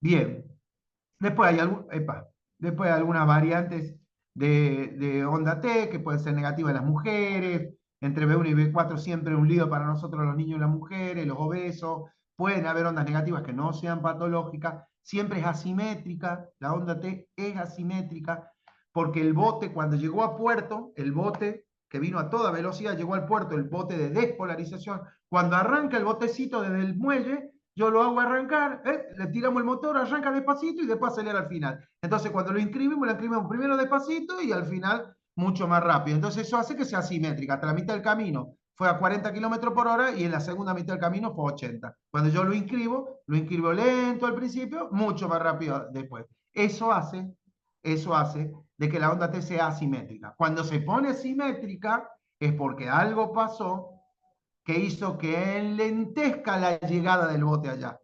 Bien. Después hay algunas variantes de onda T que pueden ser negativas en las mujeres. Entre B1 y B4 siempre un lío para nosotros los niños y las mujeres, los obesos. Pueden haber ondas negativas que no sean patológicas, siempre es asimétrica, la onda T es asimétrica, porque el bote cuando llegó a puerto, el bote que vino a toda velocidad, llegó al puerto, el bote de despolarización, cuando arranca el botecito desde el muelle, yo lo hago arrancar, le tiramos el motor, arranca despacito y después acelera al final. Entonces cuando lo inscribimos primero despacito y al final mucho más rápido. Entonces eso hace que sea asimétrica. Hasta la mitad del camino fue a 40 km por hora y en la segunda mitad del camino fue a 80. Cuando yo lo inscribo lento al principio, mucho más rápido después. Eso hace de que la onda T sea asimétrica. Cuando se pone simétrica es porque algo pasó que hizo que enlentezca la llegada del bote allá.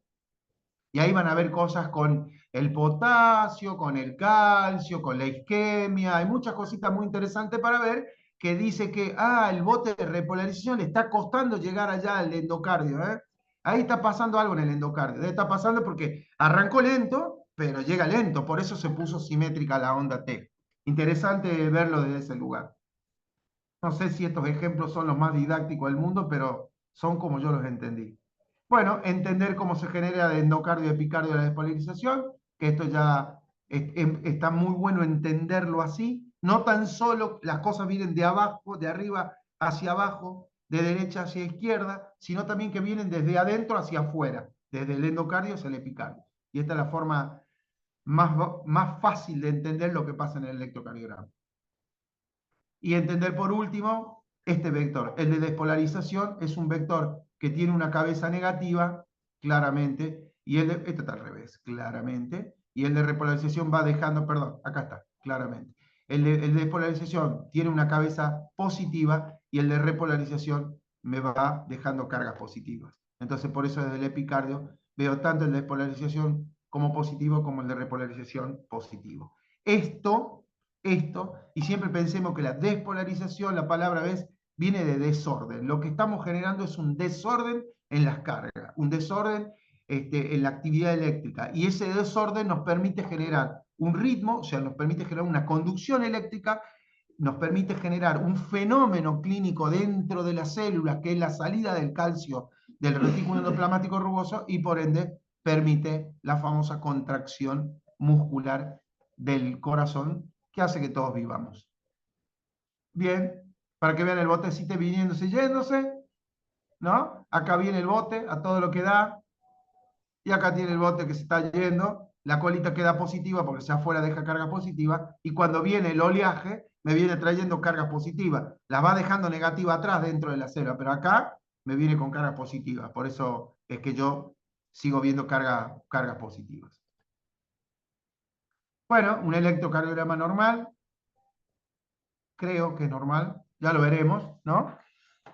Y ahí van a ver cosas con el potasio, con el calcio, con la isquemia, hay muchas cositas muy interesantes para ver que dice que el bote de repolarización le está costando llegar allá al endocardio. Ahí está pasando algo en el endocardio. Está pasando porque arrancó lento, pero llega lento, por eso se puso simétrica la onda T. Interesante verlo desde ese lugar. No sé si estos ejemplos son los más didácticos del mundo, pero son como yo los entendí. Bueno, entender cómo se genera de endocardio y epicardio la despolarización, que esto ya está muy bueno entenderlo así. No tan solo las cosas vienen de abajo, de arriba hacia abajo, de derecha hacia izquierda, sino también que vienen desde adentro hacia afuera, desde el endocardio hacia el epicardio. Y esta es la forma más fácil de entender lo que pasa en el electrocardiograma. Y entender por último este vector. El de despolarización es un vector que tiene una cabeza negativa, claramente, y este está al revés, claramente, y el de repolarización va dejando, perdón, acá está, claramente. El de despolarización tiene una cabeza positiva y el de repolarización me va dejando cargas positivas. Entonces, por eso desde el epicardio veo tanto el de despolarización como positivo como el de repolarización positivo. Esto, y siempre pensemos que la despolarización, la palabra viene de desorden. Lo que estamos generando es un desorden en las cargas, un desorden en la actividad eléctrica. Y ese desorden nos permite generar un ritmo, o sea, nos permite generar una conducción eléctrica, nos permite generar un fenómeno clínico dentro de las células, que es la salida del calcio del retículo endoplasmático rugoso, y por ende permite la famosa contracción muscular del corazón que hace que todos vivamos. Bien, para que vean el botecito viniéndose y yéndose, ¿no? Acá viene el bote a todo lo que da, y acá tiene el bote que se está yendo, la colita queda positiva porque hacia afuera deja carga positiva, y cuando viene el oleaje, me viene trayendo cargas positivas, las va dejando negativa atrás dentro de la célula, pero acá me viene con cargas positivas, por eso es que yo sigo viendo cargas positivas. Bueno, un electrocardiograma normal, creo que es normal, ya lo veremos, ¿no?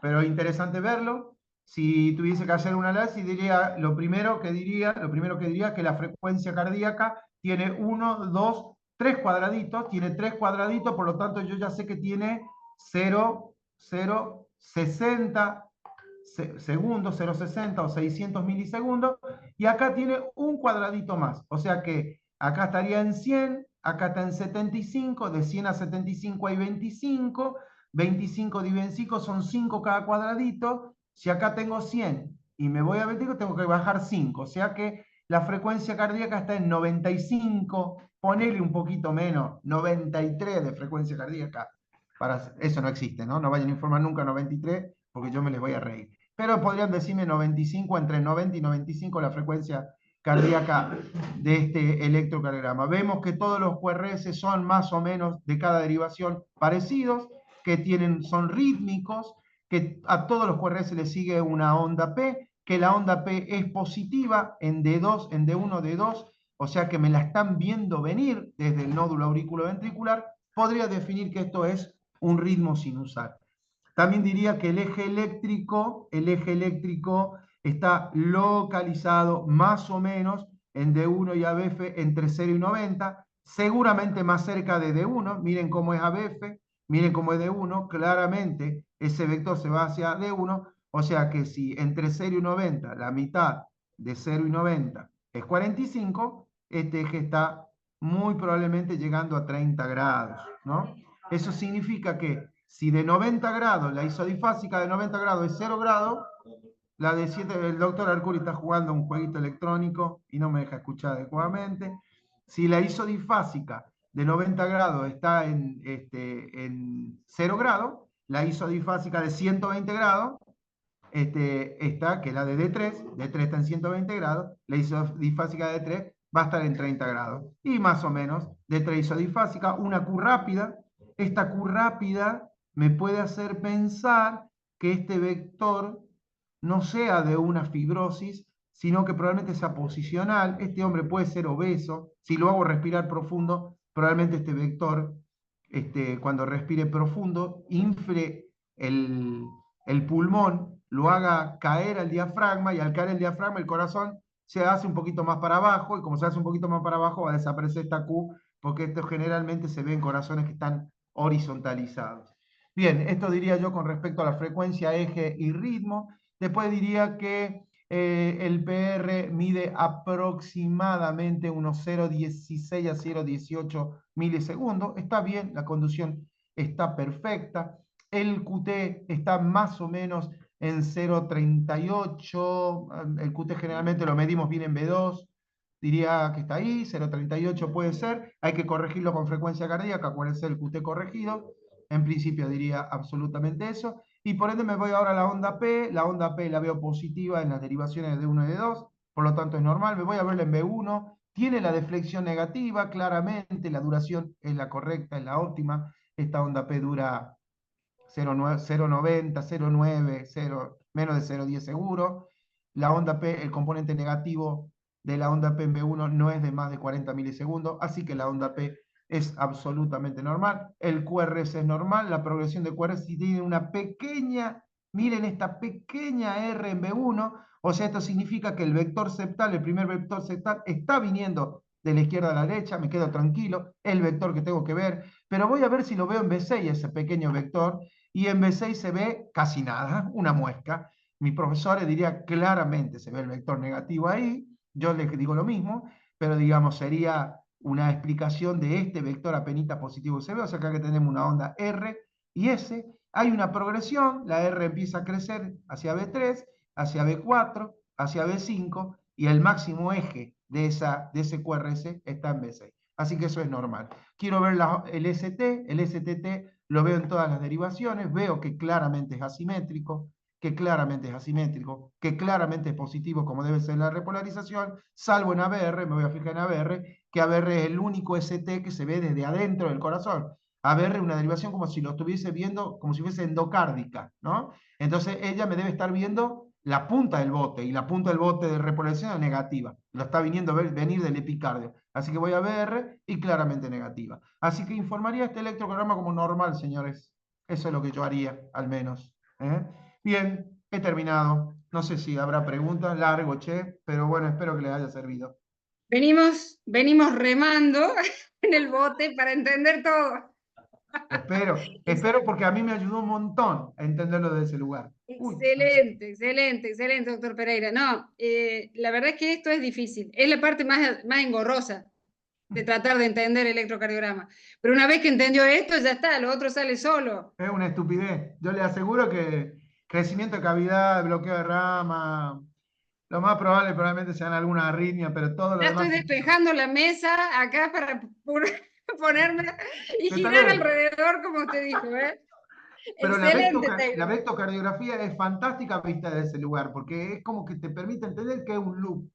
Pero es interesante verlo. Si tuviese que hacer un análisis, diría, lo primero que diría es que la frecuencia cardíaca tiene 1, 2, 3 cuadraditos, tiene 3 cuadraditos, por lo tanto yo ya sé que tiene 0,60 segundos, 0,60 o 600 milisegundos, y acá tiene un cuadradito más, o sea que acá estaría en 100, acá está en 75, de 100 a 75 hay 25, 25 dividido en 5 son 5 cada cuadradito. Si acá tengo 100 y me voy a 25, tengo que bajar 5, o sea que la frecuencia cardíaca está en 95, ponele un poquito menos, 93 de frecuencia cardíaca. Eso no existe, ¿no? No vayan a informar nunca 93, porque yo me les voy a reír. Pero podrían decirme 95, entre 90 y 95 la frecuencia cardíaca de este electrocardiograma. Vemos que todos los QRS son más o menos de cada derivación parecidos, que son rítmicos, que a todos los QRS le sigue una onda P, que la onda P es positiva en D2, en D1, D2, o sea que me la están viendo venir desde el nódulo auriculoventricular. Podría definir que esto es un ritmo sinusal. También diría que el eje eléctrico está localizado más o menos en D1 y ABF entre 0 y 90, seguramente más cerca de D1, miren cómo es ABF, miren cómo es D1, claramente ese vector se va hacia D1, o sea que si entre 0 y 90, la mitad de 0 y 90 es 45, este eje está muy probablemente llegando a 30 grados, ¿no? Eso significa que si de 90 grados, la isodifásica de 90 grados es 0 grados, La de 7, el doctor Arcuri está jugando un jueguito electrónico y no me deja escuchar adecuadamente. Si la isodifásica de 90 grados está en 0 grados, la isodifásica de 120 grados está, que es la de D3 está en 120 grados, la isodifásica de D3 va a estar en 30 grados. Y más o menos, D3 isodifásica, una Q rápida. Esta Q rápida me puede hacer pensar que este vector no sea de una fibrosis, sino que probablemente sea posicional. Este hombre puede ser obeso. Si lo hago respirar profundo, probablemente este vector, cuando respire profundo, infle el pulmón, lo haga caer al diafragma, y al caer el diafragma el corazón se hace un poquito más para abajo, y como se hace un poquito más para abajo va a desaparecer esta Q, porque esto generalmente se ve en corazones que están horizontalizados. Bien, esto diría yo con respecto a la frecuencia, eje y ritmo. Después diría que el PR mide aproximadamente unos 0,16 a 0,18 milisegundos. Está bien, la conducción está perfecta. El QT está más o menos en 0,38. El QT generalmente lo medimos bien en B2. Diría que está ahí, 0,38 puede ser. Hay que corregirlo con frecuencia cardíaca. ¿Cuál es el QT corregido? En principio diría absolutamente eso. Y por ende me voy ahora a la onda P. La onda P la veo positiva en las derivaciones de 1 y de 2, por lo tanto es normal. Me voy a verla en B1. Tiene la deflexión negativa, claramente. La duración es la correcta, es la óptima. Esta onda P dura 0,90, 0,9, 0, menos de 0,10 seguro. La onda P, el componente negativo de la onda P en B1 no es de más de 40 milisegundos, así que la onda P es absolutamente normal. El QRS es normal, la progresión de QRS tiene una pequeña, miren esta pequeña R en B1, o sea, esto significa que el vector septal, el primer vector septal, está viniendo de la izquierda a la derecha, me quedo tranquilo, el vector que tengo que ver, pero voy a ver si lo veo en B6, ese pequeño vector, y en B6 se ve casi nada, una muesca. Mis profesores dirían claramente se ve el vector negativo ahí, yo les digo lo mismo, pero digamos sería una explicación de este vector apenita positivo que se ve, o sea que acá tenemos una onda R y S, hay una progresión, la R empieza a crecer hacia B3, hacia B4, hacia B5, y el máximo eje de ese QRS está en B6. Así que eso es normal. Quiero ver el STT lo veo en todas las derivaciones, veo que claramente es asimétrico, que claramente es asimétrico, que claramente es positivo como debe ser la repolarización, salvo en ABR, me voy a fijar en ABR, que ABR es el único ST que se ve desde adentro del corazón. ABR es una derivación como si lo estuviese viendo, como si fuese endocárdica, ¿no? Entonces ella me debe estar viendo la punta del bote, y la punta del bote de repolarización es negativa, lo está viniendo a venir del epicardio. Así que voy a ver y claramente negativa. Así que informaría este electrocardiograma como normal, señores. Eso es lo que yo haría, al menos. ¿Eh? Bien, he terminado. No sé si habrá preguntas, largo, che, pero bueno, espero que les haya servido. Venimos remando en el bote para entender todo. Espero porque a mí me ayudó un montón a entenderlo de ese lugar. Uy, Excelente, excelente, excelente, doctor Pereira. No, la verdad es que esto es difícil. Es la parte más engorrosa de tratar de entender el electrocardiograma. Pero una vez que entendió esto, ya está, lo otro sale solo. es una estupidez. Yo le aseguro que crecimiento de cavidad, bloqueo de rama, lo más probablemente sean alguna arritmia, pero todo lo Ya demás. estoy despejando la mesa acá para ponerme y Está girar bien. alrededor, como usted dijo, ¿eh? Pero Excelente la técnica. vectocardiografía es fantástica vista desde ese lugar, porque es como que te permite entender que es un loop.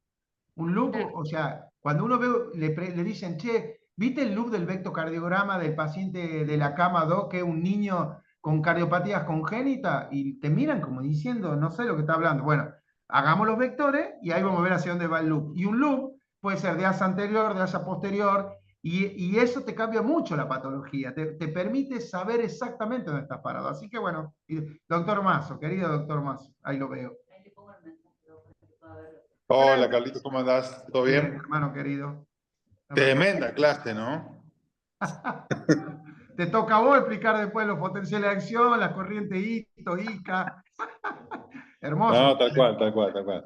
Un loop, Claro. o sea, cuando uno ve, le dicen, che, ¿viste el loop del vectocardiograma del paciente de la cama 2, que es un niño con cardiopatías congénitas? Y te miran como diciendo, no sé lo que está hablando. Bueno, hagamos los vectores y ahí vamos a ver hacia dónde va el loop. Y un loop puede ser de asa anterior, de asa posterior, y eso te cambia mucho la patología, te permite saber exactamente dónde estás parado. Así que bueno, doctor Mazo, querido doctor Mazo, ahí lo veo. Hola, Hola, Carlitos, ¿cómo andás? ¿Todo Bien, bien? hermano querido. Tremenda clase, ¿no? Te toca a vos explicar después los potenciales de acción, las corrientes ITO, ICA. Hermoso. No, tal cual, tal cual, tal cual.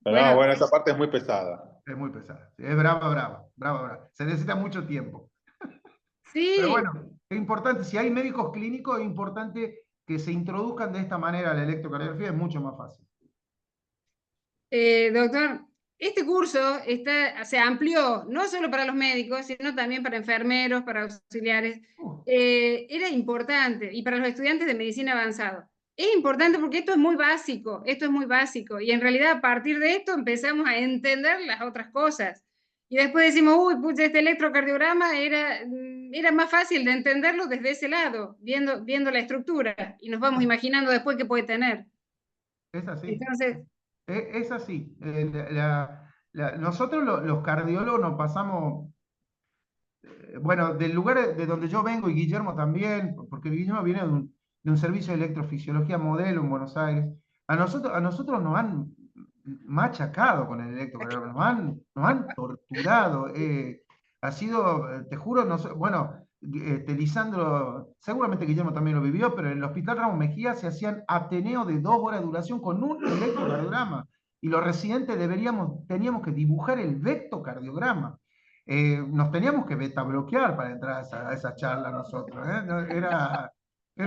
Pero no, bueno, bueno, esa parte es muy pesada. Es muy pesada. Sí, es brava, brava, brava, brava. Se necesita mucho tiempo. Pero sí, bueno, es importante, si hay médicos clínicos, es importante que se introduzcan de esta manera a la electrocardiografía, es mucho más fácil. Doctor, este curso se amplió no solo para los médicos, sino también para enfermeros, para auxiliares. Era importante, y para los estudiantes de medicina avanzada. Es importante porque esto es muy básico, y en realidad a partir de esto empezamos a entender las otras cosas. Y después decimos, uy, pues este electrocardiograma era más fácil de entenderlo desde ese lado, viendo la estructura, y nos vamos imaginando después qué puede tener. Es así. Entonces, Es así. Nosotros los cardiólogos nos pasamos, bueno, del lugar de donde yo vengo y Guillermo también, porque Guillermo viene de un servicio de electrofisiología modelo en Buenos Aires. A nosotros nos han machacado con el electrocardiograma, nos han torturado. Ha sido, te juro, no sé, bueno, Lisandro, seguramente Guillermo también lo vivió, pero en el Hospital Ramos Mejía se hacían ateneos de 2 horas de duración con un electrocardiograma. Y los residentes teníamos que dibujar el vectocardiograma. Nos teníamos que beta bloquear para entrar a esa charla nosotros. Era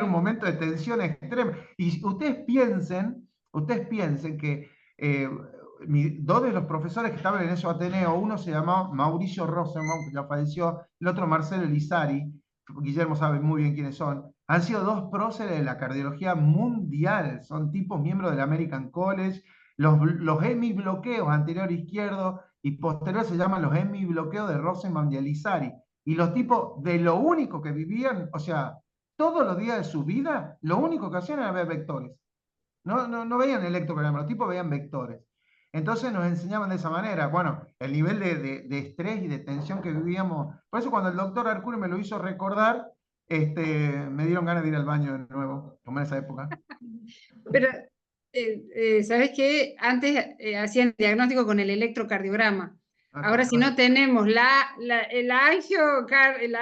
un momento de tensión extrema. Y ustedes piensen que dos de los profesores que estaban en ese Ateneo, uno se llamaba Mauricio Rosenbaum, que ya falleció, el otro Marcelo Lizari, Guillermo sabe muy bien quiénes son, han sido dos próceres de la cardiología mundial, son tipos miembros del American College, los hemibloqueos anterior izquierdo y posterior se llaman los hemibloqueos de Rosenbaum y Lizari, y los tipos de lo único que vivían, o sea, todos los días de su vida, lo único que hacían era ver vectores. No veían electrocardiograma, los tipos veían vectores. Entonces nos enseñaban de esa manera. Bueno, el nivel de estrés y de tensión que vivíamos. Por eso cuando el doctor Arcuri me lo hizo recordar, me dieron ganas de ir al baño de nuevo, como en esa época. Pero, ¿sabes qué? Antes hacían diagnóstico con el electrocardiograma. Ahora, si no tenemos la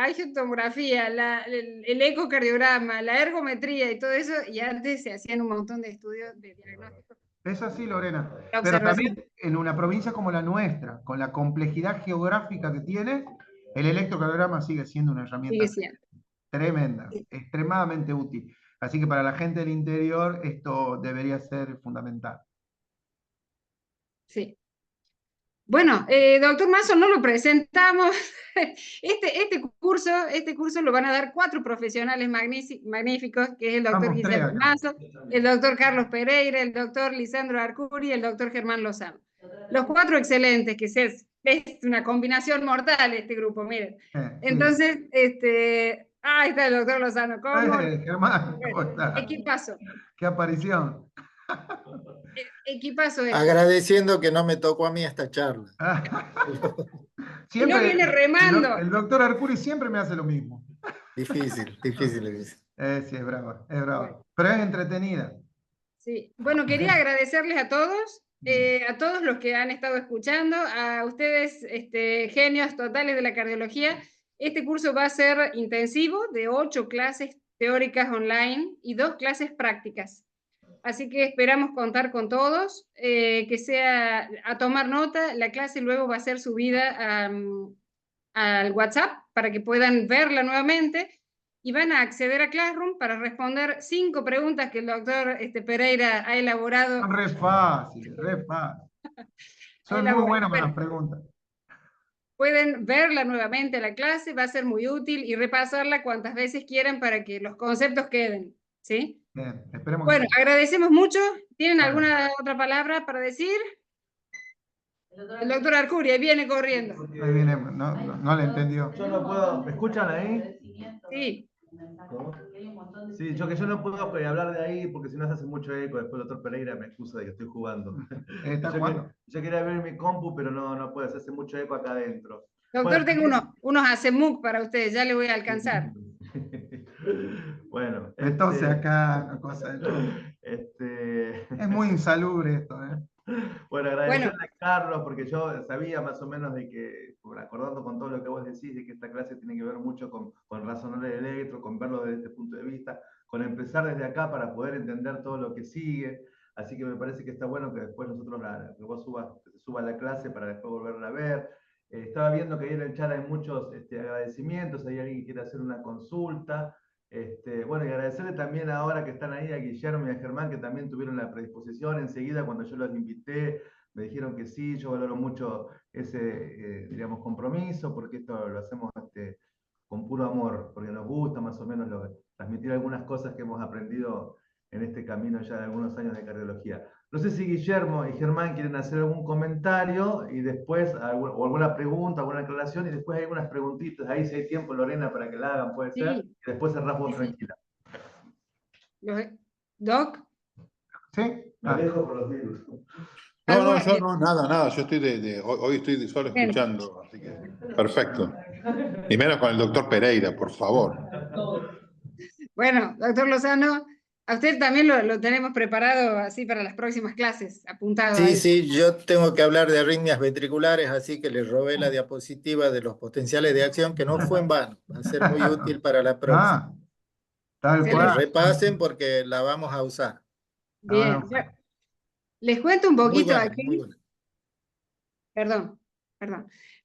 angiotomografía, el ecocardiograma, la ergometría y todo eso, y antes se hacían un montón de estudios de diagnóstico. Es así, Lorena. La Pero observación. también en una provincia como la nuestra, con la complejidad geográfica que tiene, el electrocardiograma sigue siendo una herramienta Sigue siendo. tremenda, Sí. extremadamente útil. Así que para la gente del interior esto debería ser fundamental. Sí. Bueno, doctor Mazo, no lo presentamos. Este curso lo van a dar 4 profesionales magníficos, que es el doctor Vamos, 3 Guillermo acá. Mazo, el doctor Carlos Pereira, el doctor Lisandro Arcuri y el doctor Germán Lozano. Los 4 excelentes, que es una combinación mortal este grupo, miren. Sí. Entonces, ahí está el doctor Lozano. ¿Cómo? Germán, ¿cómo estás? Equipazo. Qué aparición. Equipazo este. Agradeciendo que no me tocó a mí esta charla. Y no viene remando. El doctor Arcuri siempre me hace lo mismo. Difícil. Sí, es bravo, es bravo. Bueno. Pero es entretenida. Sí. Bueno, quería agradecerles a todos los que han estado escuchando, a ustedes, genios totales de la cardiología. Este curso va a ser intensivo, de 8 clases teóricas online y 2 clases prácticas. Así que esperamos contar con todos, que sea a tomar nota. La clase luego va a ser subida al WhatsApp para que puedan verla nuevamente y van a acceder a Classroom para responder 5 preguntas que el doctor Pereira ha elaborado. Son re fácil. Son muy buenos con las preguntas. Pueden verla nuevamente la clase, va a ser muy útil, y repasarla cuantas veces quieran para que los conceptos queden, ¿sí? Bien, esperemos. Bueno, agradecemos mucho. ¿Tienen alguna otra palabra para decir? El doctor Arcuri viene corriendo. Ahí viene, no le entendió. Yo no puedo, ¿me escuchan ahí? Sí. Sí, yo no puedo hablar de ahí porque si no se hace mucho eco. Después el doctor Pereira me excusa de que estoy jugando. ¿Está jugando? Yo quería ver mi compu, pero no puede, se hace mucho eco acá adentro. Doctor, tengo unos ACMUC para ustedes, ya le voy a alcanzar. Bueno. Entonces acá, una cosa. Es muy insalubre esto, ¿eh? Bueno, agradecerle a Carlos, porque yo sabía más o menos de que, acordando con todo lo que vos decís, de que esta clase tiene que ver mucho con razonar el electro, con verlo desde este punto de vista, con empezar desde acá para poder entender todo lo que sigue. Así que me parece que está bueno que después nosotros, que vos se suba la clase para después volverla a ver. Estaba viendo que ahí en el chat hay muchos agradecimientos, hay alguien que quiere hacer una consulta. Bueno, y agradecerle también ahora que están ahí a Guillermo y a Germán, que también tuvieron la predisposición enseguida cuando yo los invité me dijeron que sí, yo valoro mucho ese, digamos, compromiso, porque esto lo hacemos con puro amor, porque nos gusta más o menos transmitir algunas cosas que hemos aprendido en este camino ya de algunos años de cardiología. No sé si Guillermo y Germán quieren hacer algún comentario y después, o alguna pregunta, alguna aclaración, y después hay algunas preguntitas, ahí si hay tiempo, Lorena, para que la hagan, puede ser, Sí. y después cerramos Sí, sí. tranquila. Doc, ¿Sí? Me alejo por los virus. No, no, ¿algo? yo no, nada. Yo estoy hoy estoy solo Bien. escuchando, así que perfecto. Y menos con el doctor Pereira, por favor. Bueno, doctor Lozano, a usted también lo tenemos preparado así para las próximas clases, apuntado Sí, ahí. sí, yo tengo que hablar de arritmias ventriculares, así que les robé la diapositiva de los potenciales de acción, que no fue en vano, va a ser muy útil para la próxima. Ah, tal Que Excelente. la cual. repasen porque la vamos a usar. Bien. Bueno, les cuento un Muy poquito buena, aquí. muy buena. Perdón.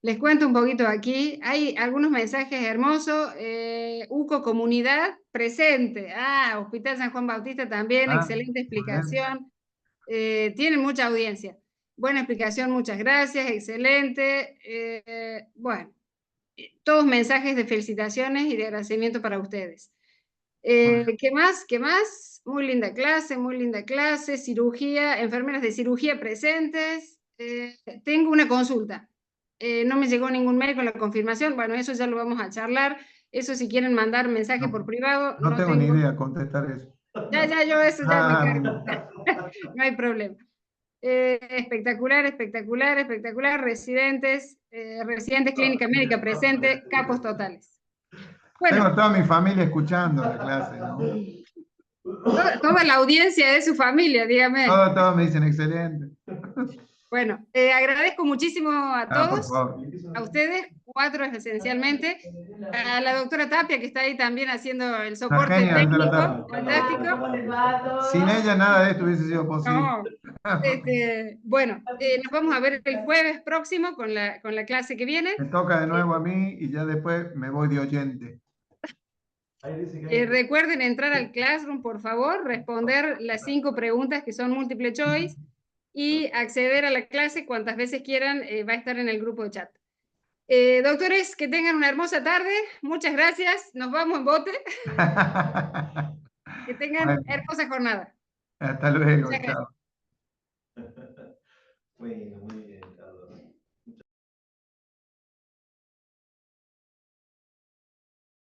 Les cuento un poquito aquí. Hay algunos mensajes hermosos. UCO Comunidad presente. Hospital San Juan Bautista también. Excelente explicación. Tienen mucha audiencia. Buena explicación, muchas gracias. Excelente. Bueno, todos mensajes de felicitaciones y de agradecimiento para ustedes. ¿Qué más? ¿Qué más? Muy linda clase. Cirugía, enfermeras de cirugía presentes. Tengo una consulta. No me llegó ningún mail con la confirmación. Bueno, eso ya lo vamos a charlar. Eso si quieren mandar mensaje por privado. No tengo ni idea contestar eso. Ya, yo eso ya me encargo. Bien. No hay problema. Espectacular. Residentes clínica médica presente, capos totales. Bueno, Tengo toda mi familia escuchando la clase, ¿no? toda la audiencia de su familia, dígame. Todos me dicen excelente. Bueno, agradezco muchísimo a Por todos, favor. a ustedes, 4 esencialmente, a la doctora Tapia que está ahí también haciendo el La soporte genia, técnico, doctora Tapia. fantástico. Sin ella nada de esto hubiese sido posible. No, bueno, nos vamos a ver el jueves próximo con la clase que viene. Me toca de nuevo a mí y ya después me voy de oyente. Recuerden entrar al Classroom, por favor, responder las 5 preguntas que son múltiple choice y acceder a la clase cuantas veces quieran, va a estar en el grupo de chat. Doctores, que tengan una hermosa tarde, muchas gracias, nos vamos en bote, que tengan Bueno, hermosa jornada. hasta luego, Muchas gracias. chao. Bueno, muy bien.